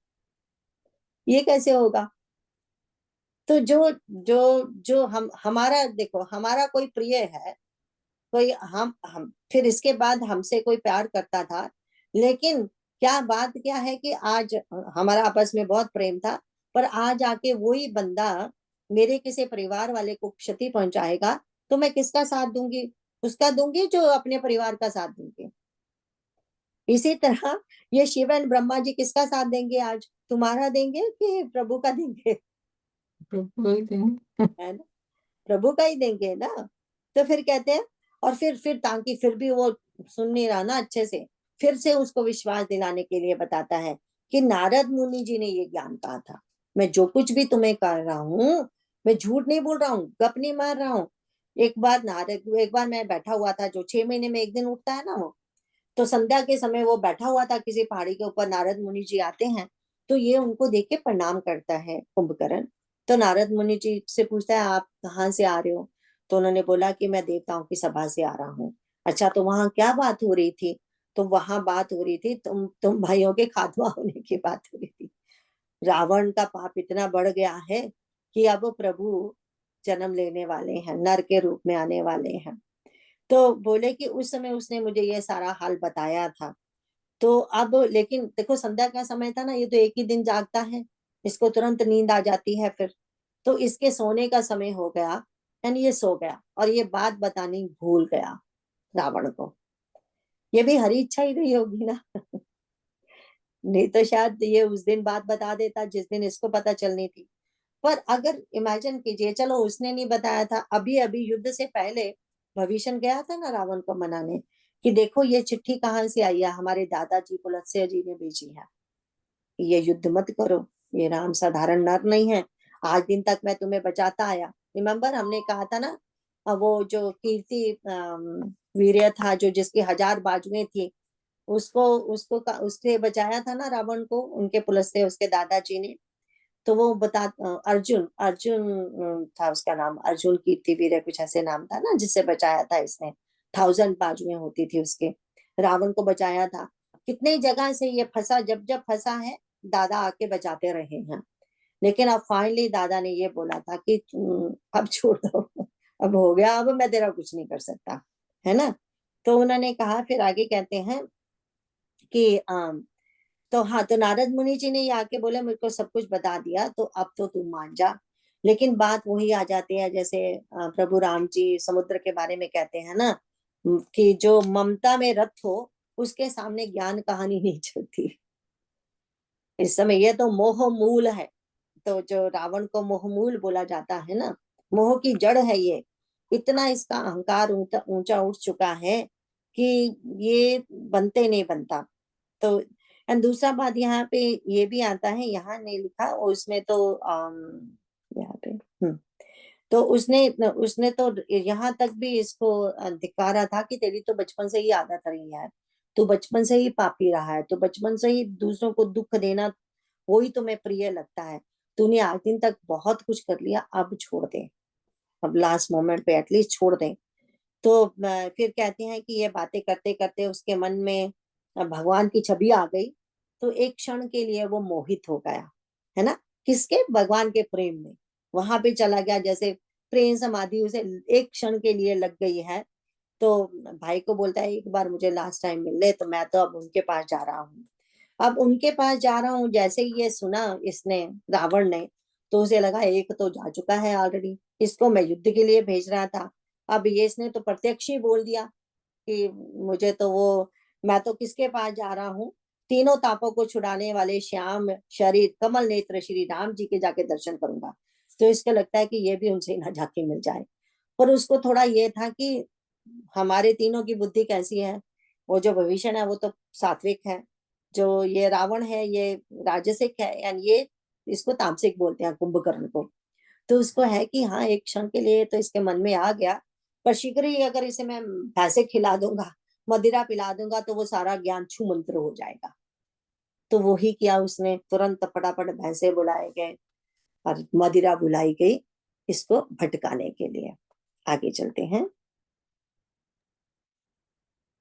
ये कैसे होगा? तो जो जो जो हम हमारा देखो, हमारा कोई प्रिय है, कोई हम फिर इसके बाद हमसे कोई प्यार करता था, लेकिन क्या बात क्या है कि आज हमारा आपस में बहुत प्रेम था, पर आज आके वही बंदा मेरे किसी परिवार वाले को क्षति पहुंचाएगा, तो मैं किसका साथ दूंगी? उसका दूंगी जो अपने परिवार का साथ दूंगी। इसी तरह ये शिव एंड ब्रह्मा जी किसका साथ देंगे आज? तुम्हारा देंगे कि प्रभु का देंगे? प्रभु ही देंगे। है ना, प्रभु का ही देंगे ना। तो फिर कहते हैं, और फिर ताकि फिर भी वो सुन नहीं रहा ना अच्छे से, फिर से उसको विश्वास दिलाने के लिए बताता है कि नारद मुनि जी ने ये ज्ञान कहा था। मैं जो कुछ भी तुम्हें कर रहा हूँ, मैं झूठ नहीं बोल रहा हूँ, गप नहीं मार रहा हूँ। एक बार मैं बैठा हुआ था, जो 6 महीने में एक दिन उठता है ना वो, तो संध्या के समय वो बैठा हुआ था किसी पहाड़ी के ऊपर, नारद मुनि जी आते हैं, तो ये उनको देख के प्रणाम करता है कुंभकर्ण। तो नारद मुनि जी से पूछता है, आप कहाँ से आ रहे हो? तो उन्होंने बोला कि मैं देवताओं की सभा से आ रहा हूँ। अच्छा, तो वहां क्या बात हो रही थी? तो वहां बात हो रही थी, तुम भाइयों के खात्मा होने की बात हो रही थी। रावण का पाप इतना बढ़ गया है कि अब प्रभु जन्म लेने वाले हैं, नर के रूप में आने वाले हैं। तो बोले कि उस समय उसने मुझे ये सारा हाल बताया था। तो अब लेकिन देखो, संध्या का समय था ना, ये तो एक ही दिन जागता है, इसको तुरंत नींद आ जाती है फिर। तो इसके सोने का समय हो गया एंड ये सो गया, और ये बात बतानी भूल गया रावण को। ये भी हरी इच्छा ही रही होगी ना। नहीं तो शायद ये उस दिन बात बता देता जिस दिन इसको पता चलनी थी। पर अगर इमेजिन कीजिए, चलो उसने नहीं बताया था, अभी अभी युद्ध से पहले भविष्य गया था ना रावण को मनाने, कि देखो ये चिट्ठी कहाँ से आई है, हमारे दादाजी पुलत्स्य जी ने भेजी है, ये युद्ध मत करो, ये राम साधारण नर नहीं है, आज दिन तक मैं तुम्हें बचाता आया। रिमेम्बर हमने कहा था ना, वो जो कीर्ति वीर्य था, जो जिसकी 1000 बाजुएं थी, उसको उससे बचाया था ना रावण को, उनके पुलत्स्य उसके दादाजी ने। तो वो अर्जुन अर्जुन था उसका नाम, अर्जुन कीर्तिवीर कुछ ऐसे नाम था ना, जिससे बचाया था इसने। 1000 बाजुएं होती थी उसके, रावण को बचाया था। कितने जगह से ये फंसा, जब जब फंसा है दादा आके बचाते रहे हैं। लेकिन अब फाइनली दादा ने ये बोला था कि अब छोड़ दो, अब हो गया, अब मैं तेरा कुछ नहीं कर सकता, है ना। तो उन्होंने कहा, फिर आगे कहते हैं कि तो हाँ, तो नारद मुनि जी ने ये आके बोले, मेरे को सब कुछ बता दिया, तो अब तो तू मान जा। लेकिन बात वही आ जाती है, जैसे प्रभु राम जी समुद्र के बारे में कहते हैं ना, कि जो ममता में रत हो, उसके सामने ज्ञान कहानी नहीं चलती। इस समय ये तो मोह मूल है। तो जो रावण को मोह मूल बोला जाता है ना, मोह की जड़ है ये। इतना इसका अहंकार ऊंचा उठ चुका है कि ये बनते नहीं बनता। तो एंड दूसरा बात यहाँ पे ये भी आता है, यहाँ नहीं लिखा और उसमें तो यहाँ पे तो उसने उसने तो यहाँ तक भी इसको धिकारा था कि तेरी तो बचपन से ही आदत रही है, तू बचपन से ही पापी रहा है, तो बचपन से ही दूसरों को दुख देना वही तुम्हें प्रिय लगता है। तूने आज दिन तक बहुत कुछ कर लिया, अब छोड़ दे, अब लास्ट मोमेंट पे एटलीस्ट छोड़ दे। तो फिर कहते हैं कि ये बातें करते करते उसके मन में भगवान की छवि आ गई। तो एक क्षण के लिए वो मोहित हो गया, है ना, किसके, भगवान के प्रेम में। वहां पे चला गया, जैसे प्रेम समाधि उसे एक क्षण के लिए लग गई है। तो भाई को बोलता है एक बार मुझे लास्ट टाइम मिल ले, तो मैं तो अब उनके पास जा रहा हूँ। अब उनके पास जा रहा हूँ, जैसे ही ये सुना इसने, रावण ने, तो उसे लगा एक तो जा चुका है ऑलरेडी, इसको मैं युद्ध के लिए भेज रहा था। अब ये इसने तो प्रत्यक्ष ही बोल दिया कि मुझे तो वो, मैं तो किसके पास जा रहा हूँ, तीनों तापों को छुड़ाने वाले श्याम शरीर कमल नेत्र श्री राम जी के जाके दर्शन करूंगा। तो इसको लगता है कि ये भी उनसे ना जाके मिल जाए। पर उसको थोड़ा ये था कि हमारे तीनों की बुद्धि कैसी है, वो जो भविष्य है वो तो सात्विक है, जो ये रावण है ये राजसिक है, यानी ये इसको तामसिक बोलते हैं कुंभकर्ण को। तो उसको है कि हाँ एक क्षण के लिए तो इसके मन में आ गया, पर शीघ्र ही अगर इसे मैं पैसे खिला दूंगा, मदिरा पिला दूंगा, तो वो सारा ज्ञान छू मंत्र हो जाएगा। तो वो ही किया उसने, तुरंत फटाफट भैंसे बुलाए गए और मदिरा बुलाई गई इसको भटकाने के लिए। आगे चलते हैं।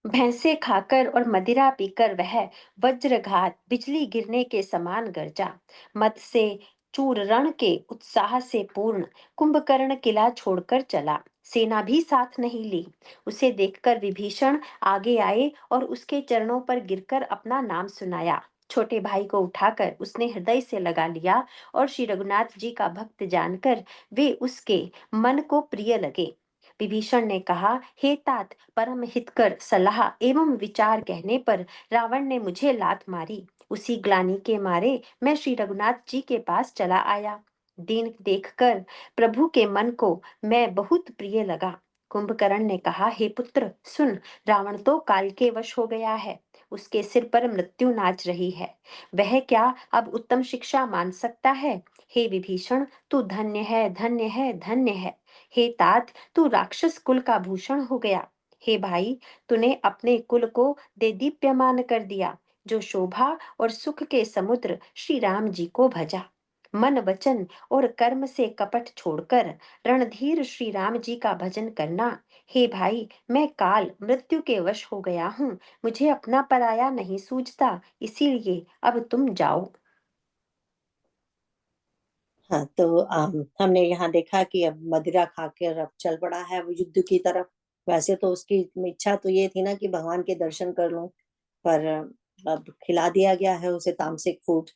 भैंसे खाकर और मदिरा पीकर वह वज्रघात बिजली गिरने के समान गरजा। मत से चूर रण के उत्साह से पूर्ण कुंभकर्ण किला छोड़कर चला, सेना भी साथ नहीं ली। उसे देखकर विभीषण आगे आए और उसके चरणों पर गिरकर अपना नाम सुनाया। छोटे भाई को उठाकर उसने हृदय से लगा लिया और श्री रघुनाथ जी का भक्त जानकर वे उसके मन को प्रिय लगे। विभीषण ने कहा, हे तात, परम हितकर सलाह एवं विचार कहने पर रावण ने मुझे लात मारी। उसी ग्लानि के मारे मैं श्री रघुनाथ जी के पास चला आया। दीन देखकर प्रभु के मन को मैं बहुत प्रिय लगा। कुंभकर्ण ने कहा, हे पुत्र सुन, रावण तो काल के वश हो गया है, उसके सिर पर मृत्यु नाच रही है। वह क्या अब उत्तम शिक्षा मान सकता है? हे विभीषण, तू धन्य है, धन्य है, धन्य है। हे तात, तू राक्षस कुल का भूषण हो गया। हे भाई, तूने अपने कुल को दे दीप्यमान कर दिया, जो शोभा और सुख के समुद्र श्री राम जी को भजा। मन वचन और कर्म से कपट छोड़कर रणधीर श्री राम जी का भजन करना। हे भाई, मैं काल मृत्यु के वश हो गया हूँ, मुझे अपना पराया नहीं सूझता, इसीलिए अब तुम जाओ। हाँ, तो हमने यहाँ देखा कि अब मदिरा खाकर अब चल पड़ा है वो युद्ध की तरफ। वैसे तो उसकी इच्छा तो ये थी ना कि भगवान के दर्शन कर लूं, पर अब खिला दिया गया है उसे तामसिक फूड।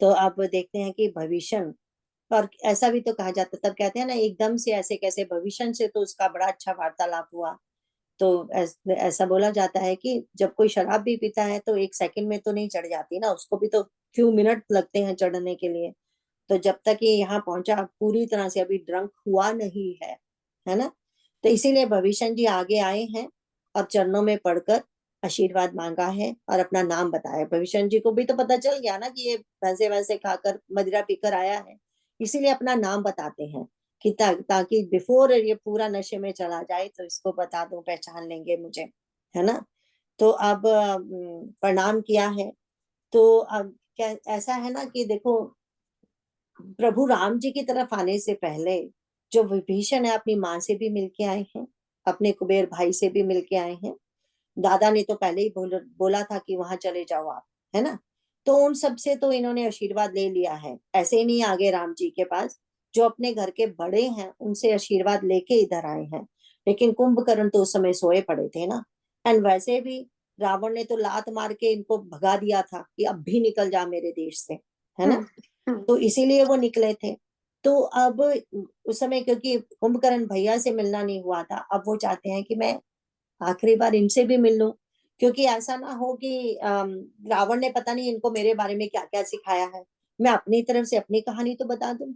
तो अब देखते हैं कि भविष्य, और ऐसा भी तो कहा जाता, तब कहते हैं ना एकदम से ऐसे कैसे, भविष्य से तो उसका बड़ा अच्छा वार्तालाप हुआ। तो ऐसा बोला जाता है कि जब कोई शराब भी पीता है तो एक सेकंड में तो नहीं चढ़ जाती ना, उसको भी तो फ्यू मिनट लगते हैं चढ़ने के लिए। तो जब तक ये यहाँ पहुंचा पूरी तरह से अभी ड्रंक हुआ नहीं है ना। तो इसीलिए भविष्य जी आगे आए हैं और चरणों में पड़कर आशीर्वाद मांगा है और अपना नाम बताया। भविष्य जी को भी तो पता चल गया ना कि ये वैसे वैसे खाकर मदिरा पीकर आया है, इसीलिए अपना नाम बताते हैं कि ताकि बिफोर ये पूरा नशे में चला जाए तो इसको बता दो, पहचान लेंगे मुझे, है ना। तो अब प्रणाम किया है। तो अब क्या ऐसा है ना कि देखो, प्रभु राम जी की तरफ आने से पहले जो विभीषण है अपनी माँ से भी मिलके आए हैं, अपने कुबेर भाई से भी मिलके आए हैं। दादा ने तो पहले ही बोला था कि वहां चले जाओ आप, है ना। तो उन सब से तो इन्होंने आशीर्वाद ले लिया है, ऐसे ही नहीं आगे राम जी के पास। जो अपने घर के बड़े हैं उनसे आशीर्वाद लेके इधर आए हैं। लेकिन कुंभकर्ण तो उस समय सोए पड़े थे ना। एंड वैसे भी रावण ने तो लात मार के इनको भगा दिया था कि अब भी निकल जा मेरे देश से, है ना। हम्म, हम्म, तो इसीलिए वो निकले थे। तो अब उस समय क्योंकि कुंभकर्ण भैया से मिलना नहीं हुआ था, अब वो चाहते हैं कि मैं आखिरी बार इनसे भी मिल लूं, क्योंकि ऐसा ना हो कि रावण ने पता नहीं इनको मेरे बारे में क्या क्या सिखाया है, मैं अपनी तरफ से अपनी कहानी तो बता दूं।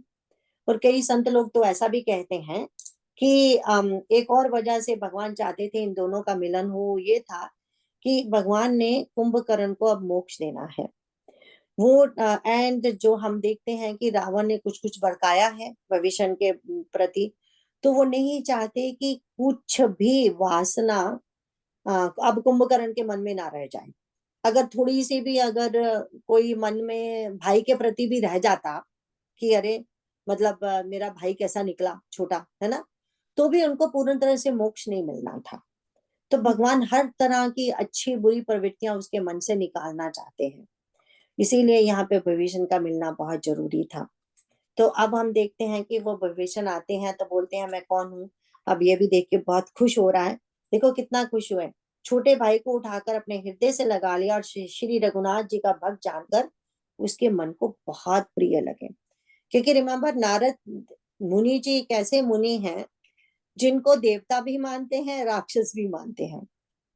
और कई संत लोग तो ऐसा भी कहते हैं कि एक और वजह से भगवान चाहते थे इन दोनों का मिलन हो, ये था कि भगवान ने कुंभकर्ण को अब मोक्ष देना है। वो एंड जो हम देखते हैं कि रावण ने कुछ कुछ भड़काया है भविष्य के प्रति, तो वो नहीं चाहते कि कुछ भी वासना अब कुंभकर्ण के मन में ना रह जाए। अगर थोड़ी सी भी अगर कोई मन में भाई के प्रति भी रह जाता कि अरे मतलब मेरा भाई कैसा निकला छोटा, है ना, तो भी उनको पूर्ण तरह से मोक्ष नहीं मिलना था। तो भगवान हर तरह की अच्छी बुरी प्रवृत्तियां उसके मन से निकालना चाहते हैं, इसीलिए यहाँ पे विभीषण का मिलना बहुत जरूरी था। तो अब हम देखते हैं कि वो विभीषण आते हैं तो बोलते हैं मैं कौन हूँ। अब ये भी देख के बहुत खुश हो रहा है, देखो कितना खुश हुए, छोटे भाई को उठाकर अपने हृदय से लगा लिया और श्री रघुनाथ जी का भक्त जानकर उसके मन को बहुत प्रिय लगे। क्योंकि रिमेम्बर नारद मुनि जी एक ऐसे मुनि हैं जिनको देवता भी मानते हैं, राक्षस भी मानते हैं,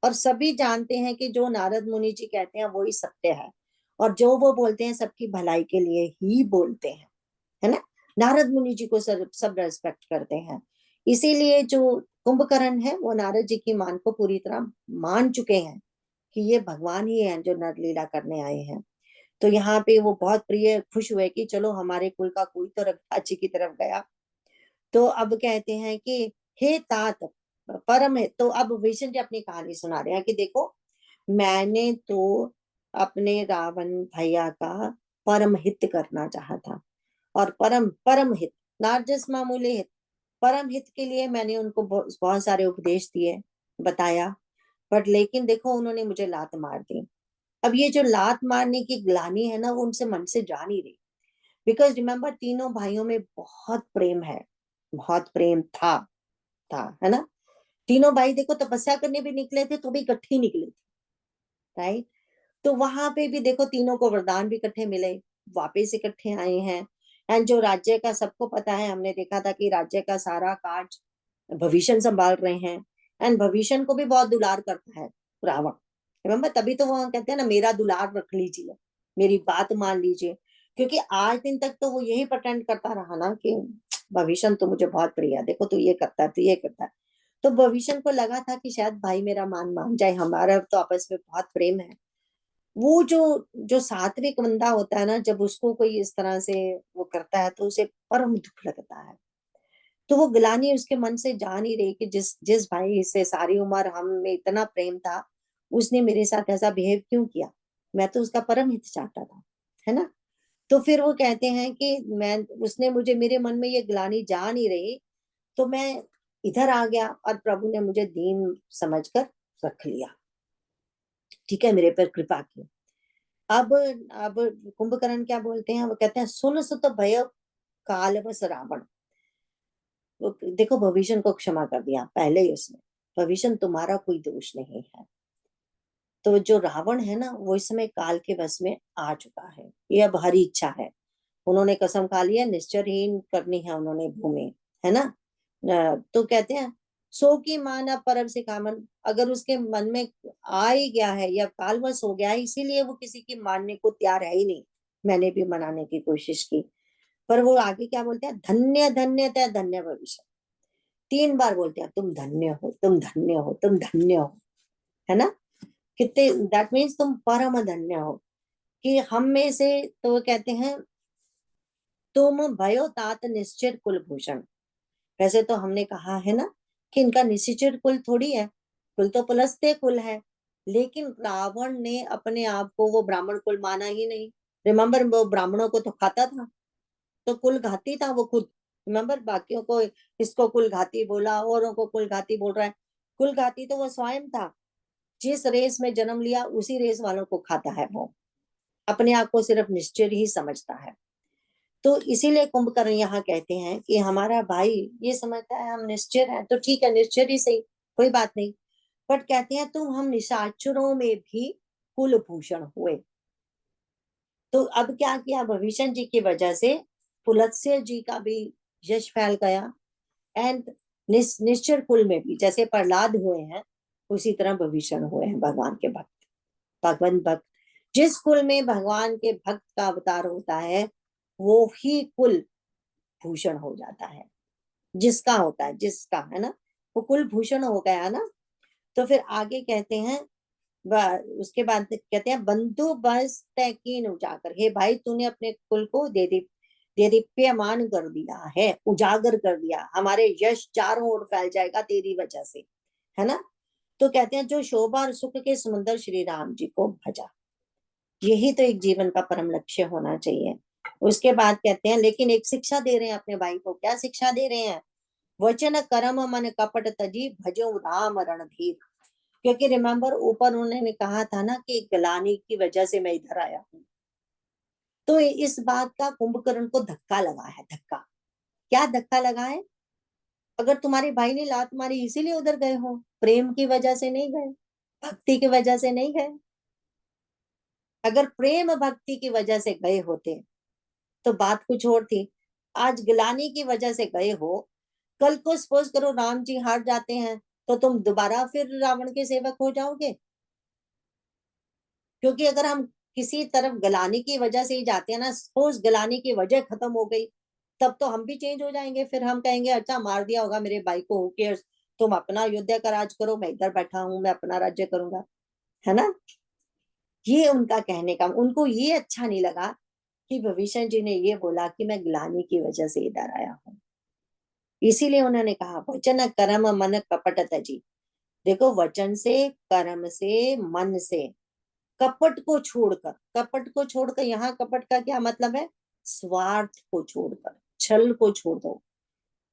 और सभी जानते हैं कि जो नारद मुनि जी कहते हैं वही सत्य है, और जो वो बोलते हैं सबकी भलाई के लिए ही बोलते हैं, है ना। नारद मुनि जी को सब रेस्पेक्ट करते हैं, इसीलिए जो कुंभकर्ण है वो नारद जी की मान को पूरी तरह मान चुके हैं कि ये भगवान ही हैं जो नर लीला करने आए हैं। तो यहाँ पे वो बहुत प्रिय खुश हुए कि चलो हमारे कुल का कोई तो रघुनाथ जी की तरफ गया। तो अब कहते हैं कि हे तात परम है, तो अब विष्णु जी अपनी कहानी सुना रहे हैं कि देखो मैंने तो अपने रावण भैया का परम हित करना चाहा था, और परम परम हित, नॉट जस्ट मामूली हित, परम हित के लिए मैंने उनको बहुत सारे उपदेश दिए, बताया, बट लेकिन देखो उन्होंने मुझे लात मार दी। अब ये जो लात मारने की ग्लानि है ना वो उनसे मन से जा नहीं रही, बिकॉज रिमेम्बर तीनों भाइयों में बहुत प्रेम है, बहुत प्रेम था, है ना। तीनों भाई देखो तपस्या करने भी निकले थे तो भी इकट्ठे ही निकले थे, राइट। तो वहां पे भी देखो तीनों को वरदान भी इकट्ठे मिले, वापस इकट्ठे आए हैं। एंड जो राज्य का सबको पता है, हमने देखा था कि राज्य का सारा कार्य भविष्य संभाल रहे हैं, एंड भविष्य को भी बहुत दुलार करता है रावण, रिमेम्बर, तभी तो वो कहते हैं ना मेरा दुलार रख लीजिए, मेरी बात मान लीजिए, क्योंकि आज दिन तक तो वो यही प्रटेंड करता रहा ना कि भविष्य तो मुझे बहुत प्रिय है, देखो तू ये करता है, तू ये करता है। तो भविष्य को लगा था कि शायद भाई मेरा मान जाए, हमारा तो आपस में बहुत प्रेम है। वो जो जो सात्विक बंदा होता है ना, जब उसको कोई इस तरह से वो करता है तो उसे परम दुख लगता है। तो वो ग्लानि उसके मन से जा नहीं रही कि जिस जिस भाई से सारी उम्र हम में इतना प्रेम था उसने मेरे साथ ऐसा बिहेव क्यों किया, मैं तो उसका परम हित चाहता था, है ना। तो फिर वो कहते हैं कि मैं उसने मुझे, मेरे मन में ये ग्लानि जा नहीं रही, तो मैं इधर आ गया और प्रभु ने मुझे दीन समझकर रख लिया, ठीक है, मेरे पर कृपा की। अब कुंभकर्ण क्या बोलते हैं, वो कहते हैं सुन सुत भय कालवश रावण। वो देखो भविष्य को क्षमा कर दिया पहले ही उसने, भविष्य तुम्हारा कोई दोष नहीं है। तो जो रावण है ना वो इस समय काल के वश में आ चुका है, ये अब हरी इच्छा है, उन्होंने कसम खा लिया निश्चरहीन करनी है उन्होंने भूमि, है ना। तो कहते हैं सो की माना परम से कामन, अगर उसके मन में आ ही गया है या कालवश हो गया है इसीलिए वो किसी की मानने को तैयार है ही नहीं। मैंने भी मनाने की कोशिश की, पर वो आगे क्या बोलते हैं, धन्य धन्य तय धन्य भविष्य, 3 बार बोलते हैं तुम धन्य हो, तुम धन्य हो, तुम धन्य हो, है ना। कितने, दैट मीन्स तुम परम धन्य हो कि हम में से, तो वो कहते हैं तुम भयो तात निश्चिर कुलभूषण। वैसे तो हमने कहा है ना कि इनका निश्चिर कुल थोड़ी है, कुल तो पुलस्त्य कुल है, लेकिन रावण ने अपने आप को वो ब्राह्मण कुल माना ही नहीं। रिमेम्बर वो ब्राह्मणों को तो खाता था, तो कुल घाती था वो खुद, रिमेम्बर बाकियों को इसको कुल घाती बोला, औरों को कुल घाती बोल रहा है, कुल घाती तो वो स्वयं था, जिस रेस में जन्म लिया उसी रेस वालों को खाता है, वो अपने आप को सिर्फ निश्चय ही समझता है। तो इसीलिए कुंभकर्ण यहाँ कहते हैं कि हमारा भाई ये समझता है हम निश्चय हैं, तो ठीक है निश्चय ही सही, कोई बात नहीं, बट कहते हैं तुम हम निशाचरों में भी कुलभूषण हुए। तो अब क्या किया भविष्य जी की वजह से पुलत्स्य जी का भी यश फैल गया, एंड निश्चर कुल में भी जैसे प्रहलाद हुए हैं उसी तरह भविष्य हुए हैं भगवान के भक्त, भगवान भक्त। जिस कुल में भगवान के भक्त का अवतार होता है वो ही कुल भूषण हो जाता है, जिसका होता है, जिसका, है ना, वो कुल भूषण हो गया ना। तो फिर आगे कहते हैं उसके बाद कहते हैं बंधु बस तैकीन उजागर, हे भाई तूने अपने कुल को देदीप्यमान कर दिया है, उजागर कर दिया, हमारे यश चारों ओर फैल जाएगा तेरी वजह से, है ना। तो कहते हैं जो शोभा और सुख के समुद्र श्री राम जी को भजा, यही तो एक जीवन का परम लक्ष्य होना चाहिए। उसके बाद कहते हैं लेकिन एक शिक्षा दे रहे हैं अपने भाई को। क्या शिक्षा दे रहे हैं? वचन कर्म मन कपट तजी भजो राम रणधीर। क्योंकि रिमेम्बर ऊपर उन्होंने कहा था ना कि ग्लानि की वजह से मैं इधर आया हूँ, तो इस बात का कुंभकर्ण को धक्का लगा है। धक्का, क्या धक्का लगा है? अगर तुम्हारे भाई ने लात मारी इसीलिए उधर गए हो, प्रेम की वजह से नहीं गए, भक्ति की वजह से नहीं गए। अगर प्रेम भक्ति की वजह से गए होते तो बात कुछ और थी। आज गिलानी की वजह से गए हो, कल को सपोज करो राम जी हार जाते हैं तो तुम दोबारा फिर रावण के सेवक हो जाओगे। क्योंकि अगर हम किसी तरफ गलानी की वजह से ही जाते हैं ना, सपोज गलानी की वजह खत्म हो गई, तब तो हम भी चेंज हो जाएंगे। फिर हम कहेंगे अच्छा मार दिया होगा मेरे भाई को, हु केयर्स, तुम अपना अयोध्या का राज करो, मैं इधर बैठा हूं, मैं अपना राज्य करूंगा, है ना। ये उनका कहने का, उनको ये अच्छा नहीं लगा कि विभीषण जी ने ये बोला कि मैं ग्लानि की वजह से इधर आया हूँ। इसीलिए उन्होंने कहा वचन कर्म मन कपट तजी। देखो वचन से, कर्म से, मन से, कपट को छोड़कर, कपट को छोड़कर, यहाँ कपट का क्या मतलब है? स्वार्थ को छोड़कर, छल को छोड़ दो।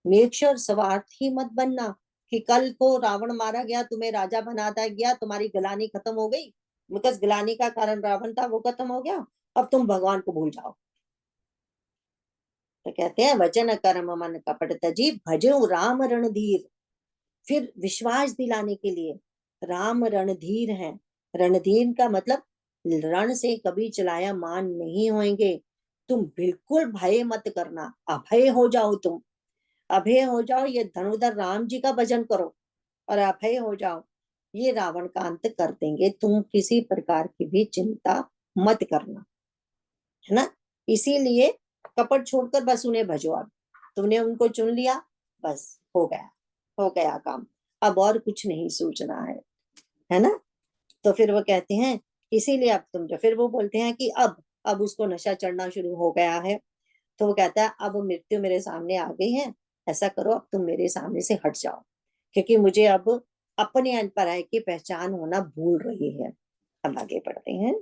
मेक श्योर स्वार्थी मत बनना कि कल को रावण मारा गया, तुम्हें राजा बना दिया गया, तुम्हारी गिलानी खत्म हो गई, बिकॉज गिलानी का कारण रावण था, वो खत्म हो गया, अब तुम भगवान को भूल जाओ। तो कहते हैं वचन कर्म मन कपट तजी भजो राम रणधीर। फिर विश्वास दिलाने के लिए राम रणधीर हैं। रणधीर का मतलब रण से कभी चलाया मान नहीं होंगे। तुम बिल्कुल भय मत करना, अभय हो जाओ तुम, अभय हो जाओ। ये धनुधर राम जी का भजन करो और अभय हो जाओ, ये रावण का अंत कर देंगे। तुम किसी प्रकार की भी चिंता मत करना, है ना। इसीलिए कपट छोड़कर बस उन्हें भजो। अब तुमने उनको चुन लिया, बस हो गया, हो गया काम, अब और कुछ नहीं सोचना है ना। तो फिर वो कहते हैं इसीलिए अब तुम जो, फिर वो बोलते हैं कि अब उसको नशा चढ़ना शुरू हो गया है। तो वो कहता है अब मृत्यु मेरे सामने आ गई है, ऐसा करो अब तुम मेरे सामने से हट जाओ, क्योंकि मुझे अब अपने अनपराय की पहचान होना भूल रही है। अब आगे बढ़ते हैं।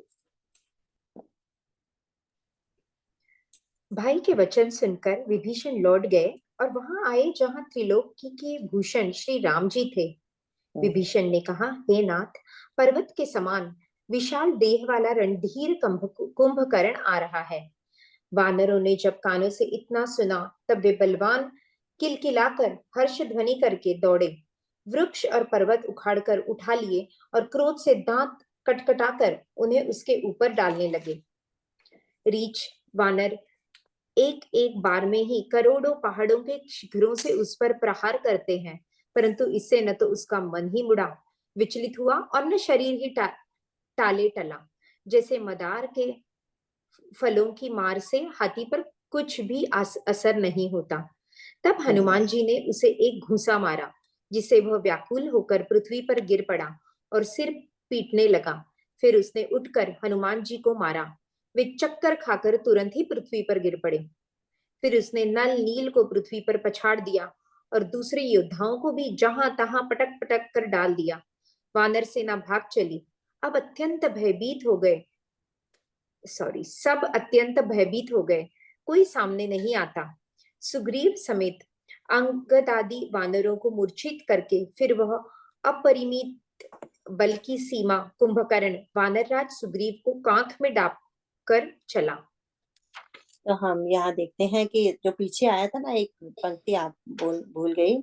भाई के वचन सुनकर विभीषण लौट गए और वहां आए जहां त्रिलोकी के भूषण श्री राम जी थे। विभीषण ने कहा, हे नाथ, पर्वत के समान विशाल देह वाला रणधीर कुंभकर्ण आ रहा है। वानरों ने जब कानों से इतना सुना तब वे बलवान किलकिलाकर हर्ष ध्वनि करके दौड़े, वृक्ष और पर्वत उखाड़कर उठा लिए और क्रोध से दांत कटकटाकर उन्हें उसके ऊपर डालने लगे। रीछ वानर एक एक बार में ही करोड़ों पहाड़ों के शिखरों से उस पर प्रहार करते हैं, परंतु इससे न तो उसका मन ही मुड़ा, विचलित हुआ, और न शरीर ही टाले टला। जैसे मदार के फलों की मार से हाथी पर कुछ भी असर नहीं होता। तब हनुमान जी ने उसे एक घूंसा मारा, जिससे वह व्याकुल होकर पृथ्वी पर गिर पड़ा और सिर पीटने लगा। फिर उसने उठकर हनुमान जी को मारा। वे चक्कर खाकर तुरंत ही पृथ्वी पर गिर पड़े। फिर उसने नल नील को पृथ्वी पर पछाड़ दिया और दूसरे योद्धाओं को भी जहां तहां पटक पटक कर डाल दिया। वानर सेना भाग चली। अब अत्यंत भयभीत हो गए सब अत्यंत भयभीत हो गए, कोई सामने नहीं आता। सुग्रीव समेत अंगद आदि वानरों को मूर्छित करके फिर वह अपरिमित बल की सीमा कुंभकर्ण वानरराज सुग्रीव को कांख में डाल कर चला। तो हम यहाँ देखते हैं कि जो पीछे आया था ना, एक पंक्ति आप भूल गई।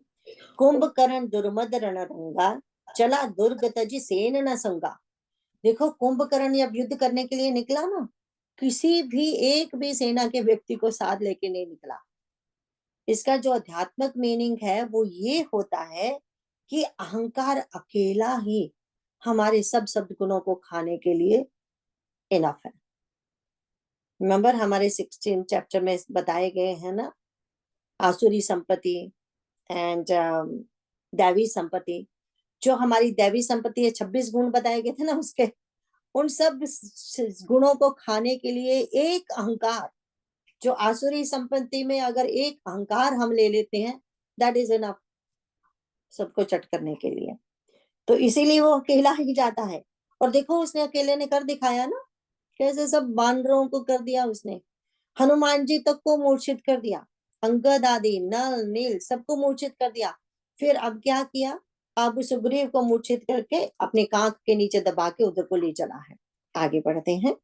कुंभकर्ण दुर्मद रणरंगा चला दुर्ग तज सेन न संगा। देखो कुंभकर्ण जब युद्ध करने के लिए निकला ना, किसी भी एक भी सेना के व्यक्ति को साथ लेके नहीं निकला। इसका जो आध्यात्मिक मीनिंग है वो ये होता है कि अहंकार अकेला ही हमारे सब सद्गुणों को खाने के लिए इनफ है। रिमेम्बर हमारे 16 चैप्टर में बताए गए हैं ना, आसुरी संपत्ति एंड दैवी संपत्ति। जो हमारी दैवी संपत्ति है, 26 गुण बताए गए थे ना उसके, उन सब गुणों को खाने के लिए एक अहंकार, जो आसुरी संपत्ति में अगर एक अहंकार हम ले लेते हैं, दैट इज इनफ सबको चट करने के लिए। तो इसीलिए वो अकेला ही जाता है। और देखो उसने अकेले ने कर दिखाया ना, कैसे सब बानरों को कर दिया उसने, हनुमान जी तक को मूर्छित कर दिया, अंगद आदि नल नील सबको मूर्छित कर दिया। फिर अब क्या किया, अब सुग्रीव को मूर्छित करके अपने कांख के नीचे दबा के उधर को ले चला है। आगे बढ़ते हैं।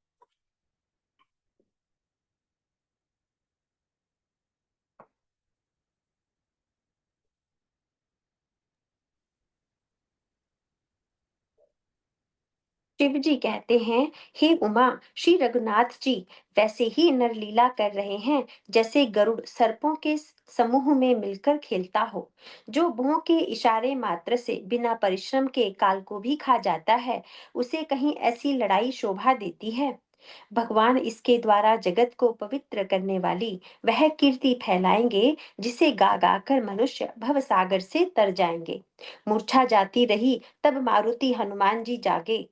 शिव जी कहते हैं, हे उमा, श्री रघुनाथ जी वैसे ही नरलीला कर रहे हैं जैसे गरुड़ सर्पों के समूह में मिलकर खेलता हो। जो भौं के इशारे मात्र से बिना परिश्रम के काल को भी खा जाता है, उसे कहीं ऐसी लड़ाई शोभा देती है। भगवान इसके द्वारा जगत को पवित्र करने वाली वह कीर्ति फैलाएंगे जिसे गा गा कर मनुष्य भवसागर से तर जाएंगे। मूर्छा जाती रही, तब मारुति हनुमान जी जागे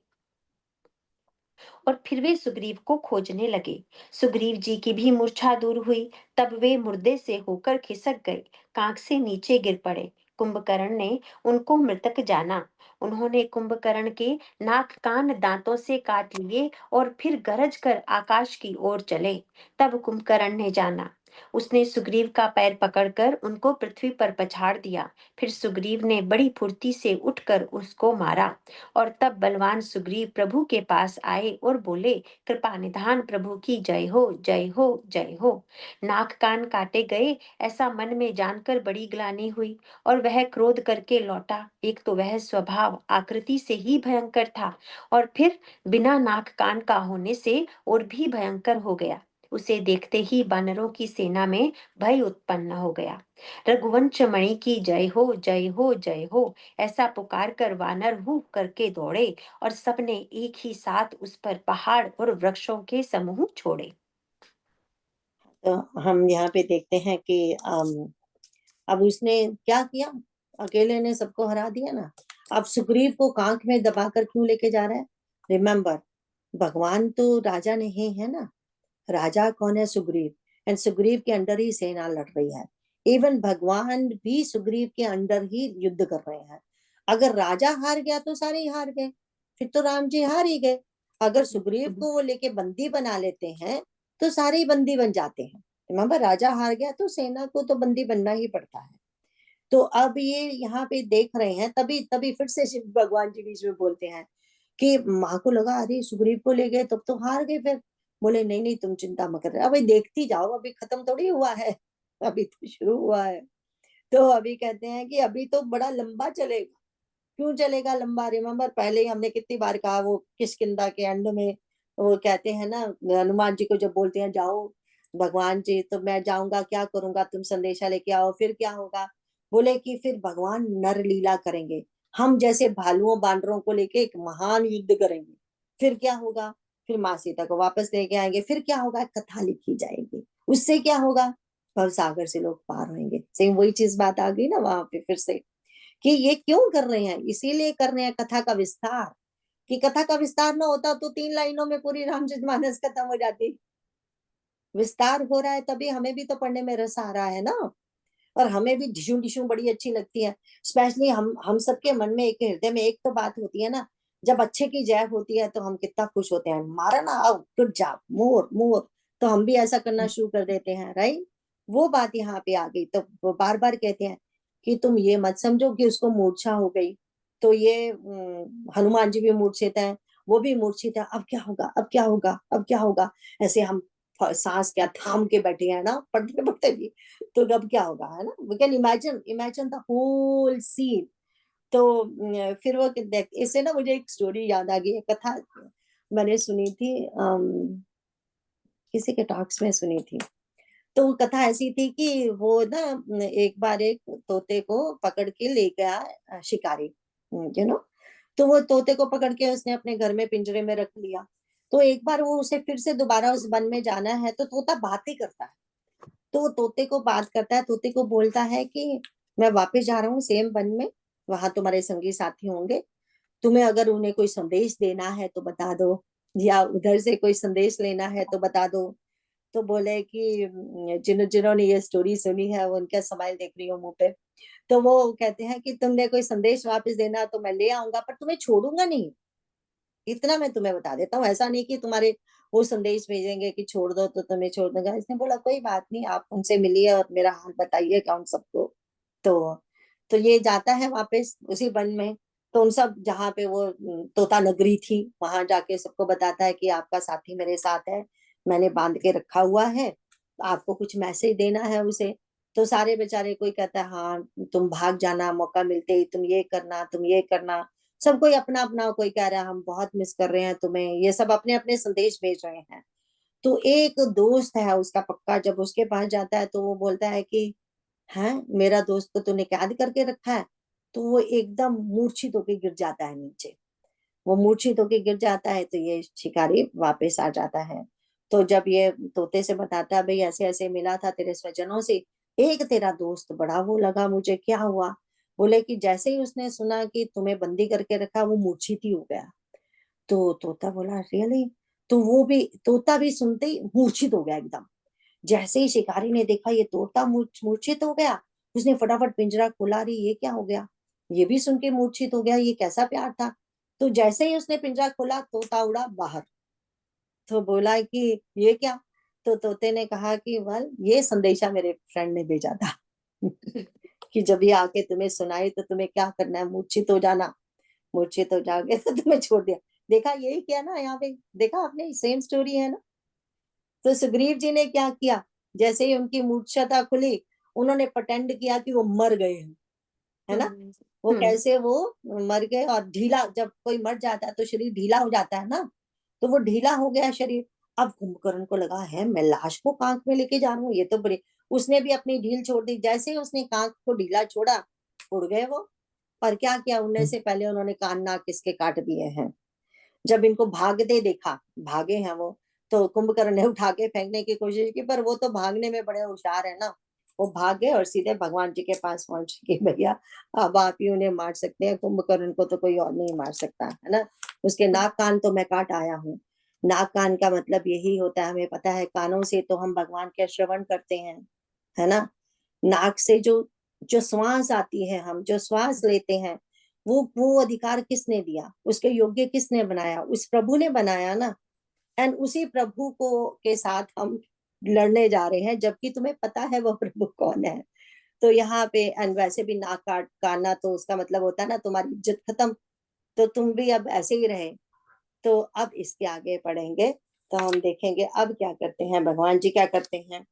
और फिर वे सुग्रीव को खोजने लगे। सुग्रीव जी की भी मूर्छा दूर हुई, तब वे मुर्दे से होकर खिसक गए, कांख से नीचे गिर पड़े। कुंभकर्ण ने उनको मृतक जाना। उन्होंने कुंभकर्ण के नाक कान दांतों से काट लिए और फिर गरज कर आकाश की ओर चले। तब कुंभकर्ण ने जाना, उसने सुग्रीव का पैर पकड़कर उनको पृथ्वी पर पछाड़ दिया। फिर सुग्रीव ने बड़ी फुर्ती से उठकर उसको मारा। और तब बलवान सुग्रीव प्रभु के पास आए और बोले, कृपा निधान प्रभु की जय हो, जय हो, जय हो। नाक कान काटे गए ऐसा मन में जानकर बड़ी ग्लानि हुई और वह क्रोध करके लौटा। एक तो वह स्वभाव आकृति से ही भयंकर था और फिर बिना नाक कान का होने से और भी भयंकर हो गया। उसे देखते ही वानरों की सेना में भय उत्पन्न हो गया। रघुवंश मणि की जय हो, जय हो, जय हो, ऐसा पुकार कर वानर हू करके दौड़े और सबने एक ही साथ उस पर पहाड़ और वृक्षों के समूह छोड़े। तो हम यहाँ पे देखते हैं कि अब उसने क्या किया, अकेले ने सबको हरा दिया ना। अब सुग्रीव को कांख में दबाकर क्यों लेके जा रहा है? रिमेम्बर, भगवान तो राजा नहीं है ना, राजा कौन है? सुग्रीव। एंड सुग्रीव के अंडर ही सेना लड़ रही है। इवन भगवान भी सुग्रीव के अंडर ही युद्ध कर रहे हैं। अगर राजा हार गया तो सारे ही हार गए, फिर तो राम जी हार ही गए। अगर सुग्रीव को वो लेके बंदी बना लेते हैं तो सारे ही बंदी बन जाते हैं। रिमेम्बर, राजा हार गया तो सेना को तो बंदी बनना ही पड़ता है। तो अब ये यहाँ पे देख रहे हैं, तभी तभी फिर से शिव भगवान जी बीच में बोलते हैं कि माँ को लगा अरे सुग्रीव को ले गए तब तो हार गए। फिर बोले नहीं नहीं तुम चिंता मत कर, अभी देखती जाओ, अभी खत्म थोड़ी हुआ है, अभी तो शुरू हुआ है। तो अभी कहते हैं कि अभी तो बड़ा लंबा चलेगा। क्यों चलेगा लंबा? रिमेम्बर, पहले ही हमने कितनी बार कहा, वो किष्किंधा के एंड में वो कहते हैं ना, हनुमान जी को जब बोलते हैं जाओ भगवान जी, तो मैं जाऊंगा क्या करूंगा, तुम संदेशा लेके आओ। फिर क्या होगा? बोले कि फिर भगवान नर लीला करेंगे, हम जैसे भालुओं बानरों को लेके एक महान युद्ध करेंगे। फिर क्या होगा? फिर माँ सीता को वापस लेके आएंगे। फिर क्या होगा? कथा लिखी जाएगी। उससे क्या होगा? भव सागर से लोग पार होंगे। सेम वही चीज बात आ गई ना वहां पे फिर से, कि ये क्यों कर रहे हैं? इसीलिए कर रहे हैं कथा का विस्तार। कि कथा का विस्तार ना होता तो 3 लाइनों में पूरी रामचरितमानस खत्म हो जाती। विस्तार हो रहा है तभी हमें भी तो पढ़ने में रस आ रहा है ना, और हमें भी ढिशू ढिशू बड़ी अच्छी लगती है। स्पेशली हम सबके मन में एक हृदय में एक तो बात होती है ना, जब अच्छे की जय होती है तो हम कितना खुश होते हैं, मारा ना आओ गुड जॉब मोर मोर, तो हम भी ऐसा करना शुरू कर देते हैं, राइट। वो बात यहाँ पे आ गई। तो वो बार बार कहते हैं कि तुम ये मत समझो कि उसको मूर्छा हो गई, तो ये हनुमान जी भी मूर्छित है, वो भी मूर्छित है, अब क्या होगा, अब क्या होगा, अब क्या होगा। ऐसे हम सांस क्या थाम के बैठे हैं ना, पढ़ते पढ़ते भी, तो अब क्या होगा, है ना। We can imagine imagine the whole scene. तो फिर वो इससे ना मुझे एक स्टोरी याद आ गई, एक कथा मैंने सुनी थी, किसी के टॉक्स में सुनी थी। तो वो कथा ऐसी थी कि वो ना एक बार एक तोते को पकड़ के ले गया शिकारी, यू नो। तो वो तोते को पकड़ के उसने अपने घर में पिंजरे में रख लिया। तो एक बार वो उसे फिर से दोबारा उस वन में जाना है, तो तोता बातें करता है। तो वो तोते को बात करता है, तोते को बोलता है कि मैं वापस जा रहा हूँ सेम वन में, वहां तुम्हारे संगी साथी होंगे, तुम्हें अगर उन्हें कोई संदेश देना है तो बता दो, या उधर से कोई संदेश लेना है तो बता दो। तो बोले कि जिन्होंने ये स्टोरी सुनी है वो उनका स्माइल देख रही हूँ मुंह पे। तो वो कहते हैं कि तुमने कोई संदेश वापस देना तो मैं ले आऊंगा, पर तुम्हें छोड़ूंगा नहीं, इतना मैं तुम्हें बता देता हूँ। ऐसा नहीं कि तुम्हारे वो संदेश भेजेंगे कि छोड़ दो तो तुम्हें छोड़ दूंगा। इसने बोला कोई बात नहीं, आप उनसे मिलिए और मेरा हाल बताइएगा उन सबको। तो ये जाता है वापस उसी वन में। तो उन सब जहाँ पे वो तोता नगरी थी वहां जाके सबको बताता है कि आपका साथी मेरे साथ है, मैंने बांध के रखा हुआ है, आपको कुछ मैसेज देना है उसे। तो सारे बेचारे, कोई कहता है हाँ तुम भाग जाना मौका मिलते ही, तुम ये करना तुम ये करना। सब कोई अपना अपना, कोई कह रहा है हम बहुत मिस कर रहे हैं तुम्हें, ये सब अपने अपने संदेश भेज रहे हैं। तो एक दोस्त है उसका पक्का, जब उसके पास जाता है तो वो बोलता है कि है मेरा दोस्त को तूने कैद करके रखा है। तो वो एकदम मूर्छित होके गिर जाता है नीचे। वो मूर्छित होके गिर जाता है तो ये शिकारी वापस आ जाता है। तो जब ये तोते से बताता है भाई ऐसे ऐसे मिला था तेरे स्वजनों से, एक तेरा दोस्त बड़ा वो लगा मुझे, क्या हुआ? बोले कि जैसे ही उसने सुना कि तुम्हें बंदी करके रखा वो मूर्छित ही हो गया। तो तोता बोला रियली? तो वो भी, तोता भी सुनते ही मूर्छित हो गया एकदम। जैसे ही शिकारी ने देखा ये तोता मूर्छित हो गया, उसने फटाफट पिंजरा खोला, रही ये क्या हो गया? ये भी सुन के मूर्छित हो गया, ये कैसा प्यार था? तो जैसे ही उसने पिंजरा खोला तोता उड़ा बाहर। तो बोला कि ये क्या? तो तोते ने कहा कि वेल ये संदेशा मेरे फ्रेंड ने भेजा था कि जब ये आके तुम्हें सुनाई तो तुम्हें क्या करना है, मूर्छित हो जाना, मूर्छित हो जाओगे तो तुम्हें छोड़ दिया। देखा यही किया ना यहाँ पे, देखा आपने, सेम स्टोरी है ना। तो सुग्रीव जी ने क्या किया, जैसे ही उनकी मूर्छता खुली उन्होंने प्रटेंड किया कि वो मर गए हैं, है ना। हम्म। वो हम्म। कैसे वो मर गए, और ढीला, जब कोई मर जाता है तो शरीर ढीला हो जाता है ना, तो वो ढीला हो गया शरीर। अब कुंभकर्ण को लगा है मैं लाश को कांख में लेके जा रहा हूँ, ये तो बड़े, उसने भी अपनी ढील छोड़ दी। जैसे ही उसने कांख को ढीला छोड़ा उड़ गए वो। पर क्या किया, उड़ने से पहले उन्होंने कान नाक किसके काट दिए हैं। जब इनको भागते देखा, भागे हैं वो, तो कुंभकर्ण ने उठा के फेंकने की कोशिश की, पर वो तो भागने में बड़े होशियार है ना। वो भाग गए और सीधे भगवान जी के पास पहुंचे कि भैया अब आप ही उन्हें मार सकते हैं, कुंभकर्ण को तो कोई और नहीं मार सकता, है ना। उसके नाक कान तो मैं काट आया हूँ। नाक कान का मतलब यही होता है, हमें पता है कानों से तो हम भगवान के श्रवण करते हैं, है ना। नाक से जो जो श्वास आती है, हम जो श्वास लेते हैं, वो अधिकार किसने दिया, उसके योग्य किसने बनाया? उस प्रभु ने बनाया ना। एंड उसी प्रभु को के साथ हम लड़ने जा रहे हैं, जबकि तुम्हें पता है वो प्रभु कौन है। तो यहाँ पे, एंड वैसे भी नाक काट काटना तो उसका मतलब होता है ना तुम्हारी इज्जत खत्म। तो तुम भी अब ऐसे ही रहे। तो अब इसके आगे पढ़ेंगे तो हम देखेंगे अब क्या करते हैं, भगवान जी क्या करते हैं।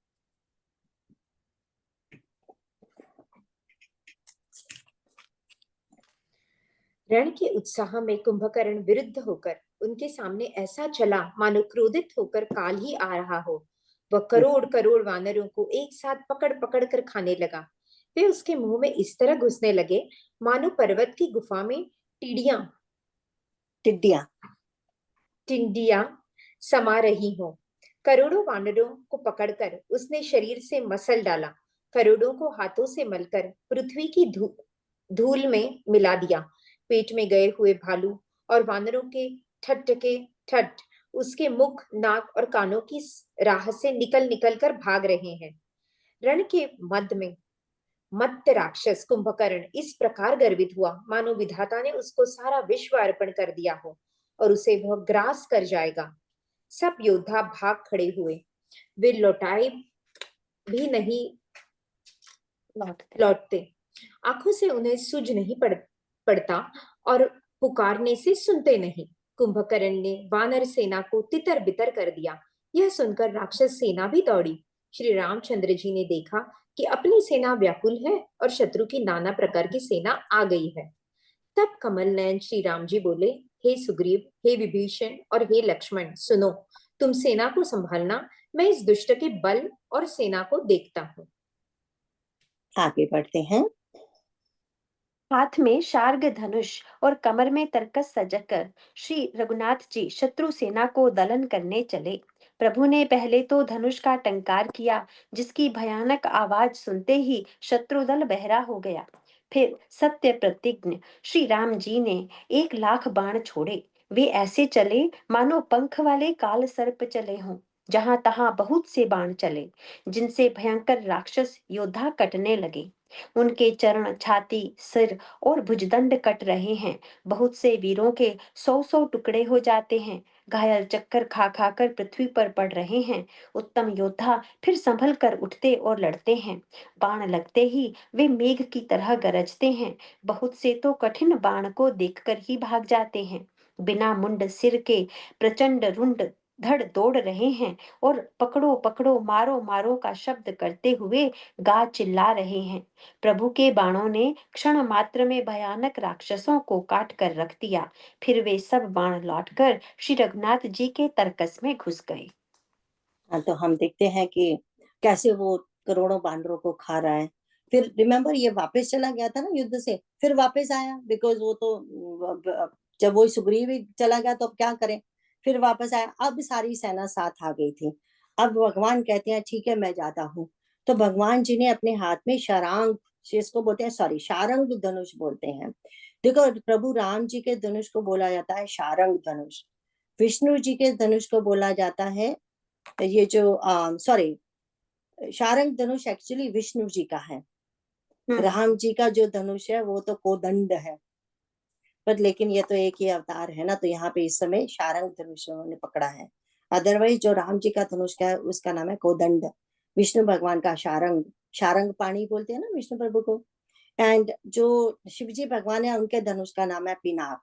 रण के उत्साह में कुंभकर्ण विरुद्ध होकर उनके सामने ऐसा चला मानो क्रोधित होकर काल ही आ रहा हो। वह करोड़ करोड़ वानरों को एक साथ पकड़ पकड़ कर खाने लगा। वे उसके मुंह में इस तरह घुसने लगे मानो पर्वत की गुफा में टिड्डियां टिड्डियां। टिंडियां समा रही हो। करोड़ों वानरों को पकड़कर उसने शरीर से मसल डाला, करोड़ों को हाथों से मलकर पृथ्वी की धूल में मिला दिया। पेट में गए हुए भालू और वानरों के ठट के ठट उसके मुख नाक और कानों की राह से निकल निकल कर भाग रहे हैं। रण के मध्य में मत्त राक्षस कुंभकर्ण इस प्रकार गर्वित हुआ मानो विधाता ने उसको सारा विश्व अर्पण कर दिया हो और उसे वह ग्रास कर जाएगा। सब योद्धा भाग खड़े हुए, वे लौटाए भी नहीं लौटते। लौटते। आंखों से उन्हें सूझ नहीं पड़ता और पुकारने से सुनते नहीं। कुंभकर्ण ने वानर सेना को तितर बितर कर दिया। यह सुनकर राक्षस सेना भी दौड़ी। श्री रामचंद्र जी ने देखा कि अपनी सेना व्याकुल है और शत्रु की नाना प्रकार की सेना आ गई है। तब कमल नयन श्री राम जी बोले, हे सुग्रीव, हे विभीषण और हे लक्ष्मण, सुनो, तुम सेना को संभालना, मैं इस दुष्ट के बल और सेना को देखता हूँ। आगे बढ़ते हैं। हाथ में शार्ग धनुष और कमर में तरकस सजाकर श्री रघुनाथ जी शत्रु सेना को दलन करने चले। प्रभु ने पहले तो धनुष का टंकार किया, जिसकी भयानक आवाज सुनते ही शत्रुदल बहरा हो गया। फिर सत्य प्रतिज्ञ श्री राम जी ने 1 लाख बाण छोड़े। वे ऐसे चले मानो पंख वाले काल सर्प चले हों। जहां तहां बहुत से बाण चले, जिनसे भयंकर राक्षस योद्धा कटने लगे। उनके चरण, छाती, सिर और भुजदंड कट रहे हैं। बहुत से वीरों के 100-100 टुकड़े हो जाते हैं। घायल चक्कर खा खा कर पृथ्वी पर पड़ रहे हैं। उत्तम योद्धा फिर संभल कर उठते और लड़ते हैं। बाण लगते ही वे मेघ की तरह गरजते हैं। बहुत से तो कठिन बाण को देखकर ही भाग जाते हैं। बिना मुंड सिर के प्रचंड रुंड धड़ दौड़ रहे हैं और पकड़ो पकड़ो, मारो मारो का शब्द करते हुए गा चिल्ला रहे हैं। प्रभु के बाणों ने क्षण मात्र में भयानक राक्षसों को काट कर रख दिया। फिर वे सब बाण लौटकर श्री रघुनाथ जी के तरकस में घुस गए। हाँ, तो हम देखते हैं कि कैसे वो करोड़ों बानरों को खा रहा है। फिर रिमेम्बर ये वापस चला गया था ना युद्ध से, फिर वापस आया, बिकॉज वो तो जब वो सुग्रीव ही चला गया तो अब क्या करें, फिर वापस आया। अब सारी सेना साथ आ गई थी। अब भगवान कहते हैं ठीक है मैं जाता हूँ। तो भगवान जी ने अपने हाथ में शारांग, इसको बोलते हैं, सॉरी, शारंग धनुष बोलते हैं। देखो, प्रभु राम जी के धनुष को बोला जाता है शारंग धनुष। विष्णु जी के धनुष को बोला जाता है, ये जो सॉरी, शारंग धनुष एक्चुअली विष्णु जी का है। राम जी का जो धनुष है वो तो कोदंड है, पर लेकिन ये तो एक ही अवतार है ना, तो यहाँ पे इस समय शारंग धनुष उन्होंने पकड़ा है। अदरवाइज जो राम जी का धनुष का है उसका नाम है कोदंड। विष्णु भगवान का शारंग, शारंग पाणी बोलते हैं ना विष्णु प्रभु को। एंड जो शिव जी भगवान है उनके धनुष का नाम है पिनाक,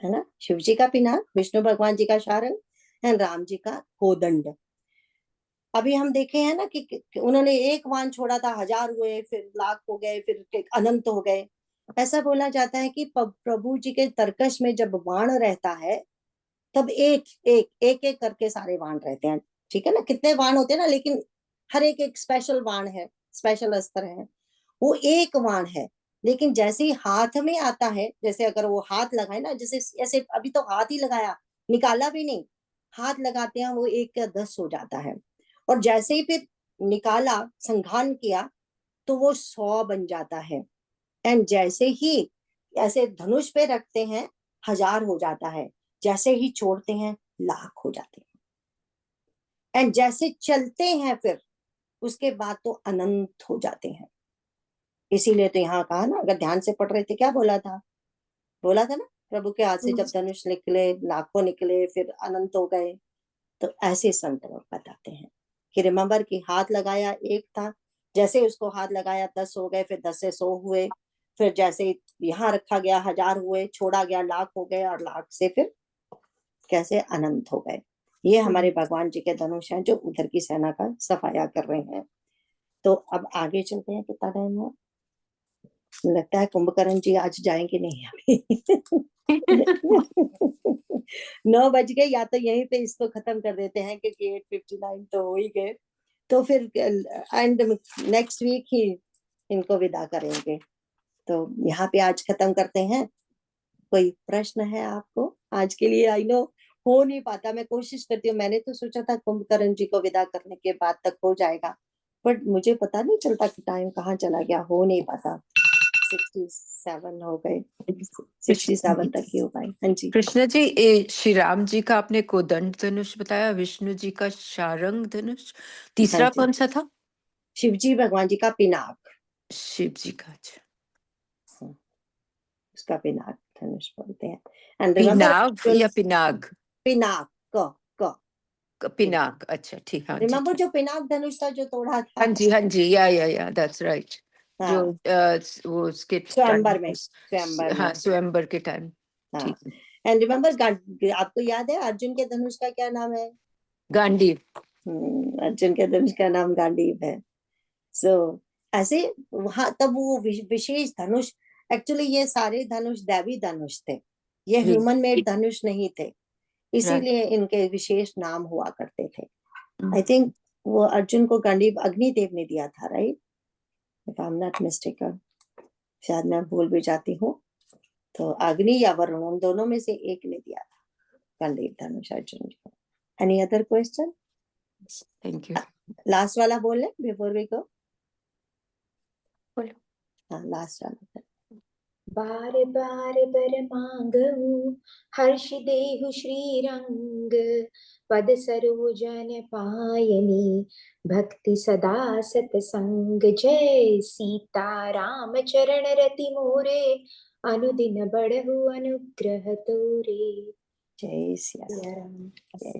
है ना। शिव जी का पिनाक, विष्णु भगवान जी का शारंग एंड राम जी का कोदंड। अभी हम देखे हैं ना कि उन्होंने एक बाण छोड़ा था, 1000 हुए, फिर लाख हो गए, फिर अनंत हो गए। ऐसा बोला जाता है कि प्रभु जी के तरकश में जब बाण रहता है तब एक एक एक एक करके सारे बाण रहते हैं। ठीक है ना, कितने बाण होते हैं ना, लेकिन हर एक एक स्पेशल बाण है, स्पेशल अस्त्र है। वो एक बाण है, लेकिन जैसे ही हाथ में आता है, जैसे अगर वो हाथ लगाए ना, जैसे ऐसे अभी तो हाथ ही लगाया, निकाला भी नहीं, हाथ लगाते हैं, वो 1 का 10 हो जाता है। और जैसे ही फिर निकाला, संघान किया, तो वो 100 बन जाता है। एंड जैसे ही ऐसे धनुष पे रखते हैं 1000 हो जाता है, जैसे ही छोड़ते हैं लाख हो जाते हैं। एंड जैसे चलते हैं फिर उसके बाद तो अनंत हो जाते हैं। इसीलिए तो यहाँ कहा ना, अगर ध्यान से पढ़ रहे थे, क्या बोला था ना, प्रभु के हाथ से जब धनुष निकले लाखों निकले, फिर अनंत हो गए। तो ऐसे संत लोग बताते हैं कि रिमेम्बर कि हाथ लगाया एक था, जैसे उसको हाथ लगाया 10 हो गए, फिर 10 से 100 हुए, फिर जैसे यहाँ रखा गया 1000 हुए, छोड़ा गया लाख हो गए, और लाख से फिर कैसे अनंत हो गए। ये हमारे भगवान जी के धनुष हैं जो उधर की सेना का सफाया कर रहे हैं। तो अब आगे चलते हैं, कितना टाइम हुआ, लगता है कुंभकर्ण जी आज जाएंगे नहीं अभी। 9 बज गए, या तो यहीं पे इसको खत्म कर देते हैं क्योंकि 8:59 तो हो ही गए। तो फिर एंड नेक्स्ट वीक ही इनको विदा करेंगे। तो यहाँ पे आज खत्म करते हैं। कोई प्रश्न है आपको आज के लिए? आई नो हो नहीं पाता, मैं कोशिश करती हूँ। मैंने तो सोचा था कुंभकर्ण जी को विदा करने के बाद तक हो जाएगा, बट मुझे पता नहीं चलता कि टाइम कहाँ चला गया, हो नहीं पाता। 67 हो गए, 67 तक ही हो पाए। हाँ जी, कृष्णा जी, श्री राम जी का आपने कोदंड धनुष बताया, विष्णु जी का शारंग धनुष, हाँ तीसरा जी, कौन सा था? शिव जी भगवान जी का पिनाक, शिव जी का। अच्छा, उसका पिनाक धनुष बोलते हैं। एंड रिमेम्बर पिनाग या पिनाग? पिनाक, क क पिनाक। पिनाग, अच्छा ठीक, हाँ जी रिमेम्बर ठीक। जो पिनाक धनुष था जो तोड़ा हाँ था। जी हाँ जी, या दैट्स राइट। जो हाँ, वो उसके टाइम, स्वयंवर में, स्वयंवर हाँ में। स्वयंवर के टाइम। हाँ, ठीक है। एंड रिमेम्बर, आपको याद है अर्जुन के धनुष का क्या नाम है? गांडीव। अर्जुन के धनुष का नाम गांडीव है। सो ऐसे वहां तब वो विशेष धनुष, एक्चुअली ये सारे धनुष दैवी धनुष थे, ये जी, ह्यूमन मेड धनुष नहीं थे, राइट। इसीलिए इनके विशेष नाम हुआ करते थे। आई थिंक वो अर्जुन को गांडीव अग्निदेव ने दिया था, right, if I am not mistaken, शायद मैं भूल भी जाती हूँ। तो अग्नि या वरुण, उन दोनों में से एक ने दिया था गांडीव धनुष अर्जुन को। Any other question? Thank you. Last वाला बोल ले बिफोर वी गो। बोलो। हाँ, लास्ट वाला। बार बार बर मांगहु हर्ष देहु श्री रंग, पद सरोजन पायनी भक्ति सदा सतसंग। जय सीता राम चरण रति मोरे, अनुदिन बढ़हु अनुग्रह तोरे। जय सिया राम। सिया राम। जय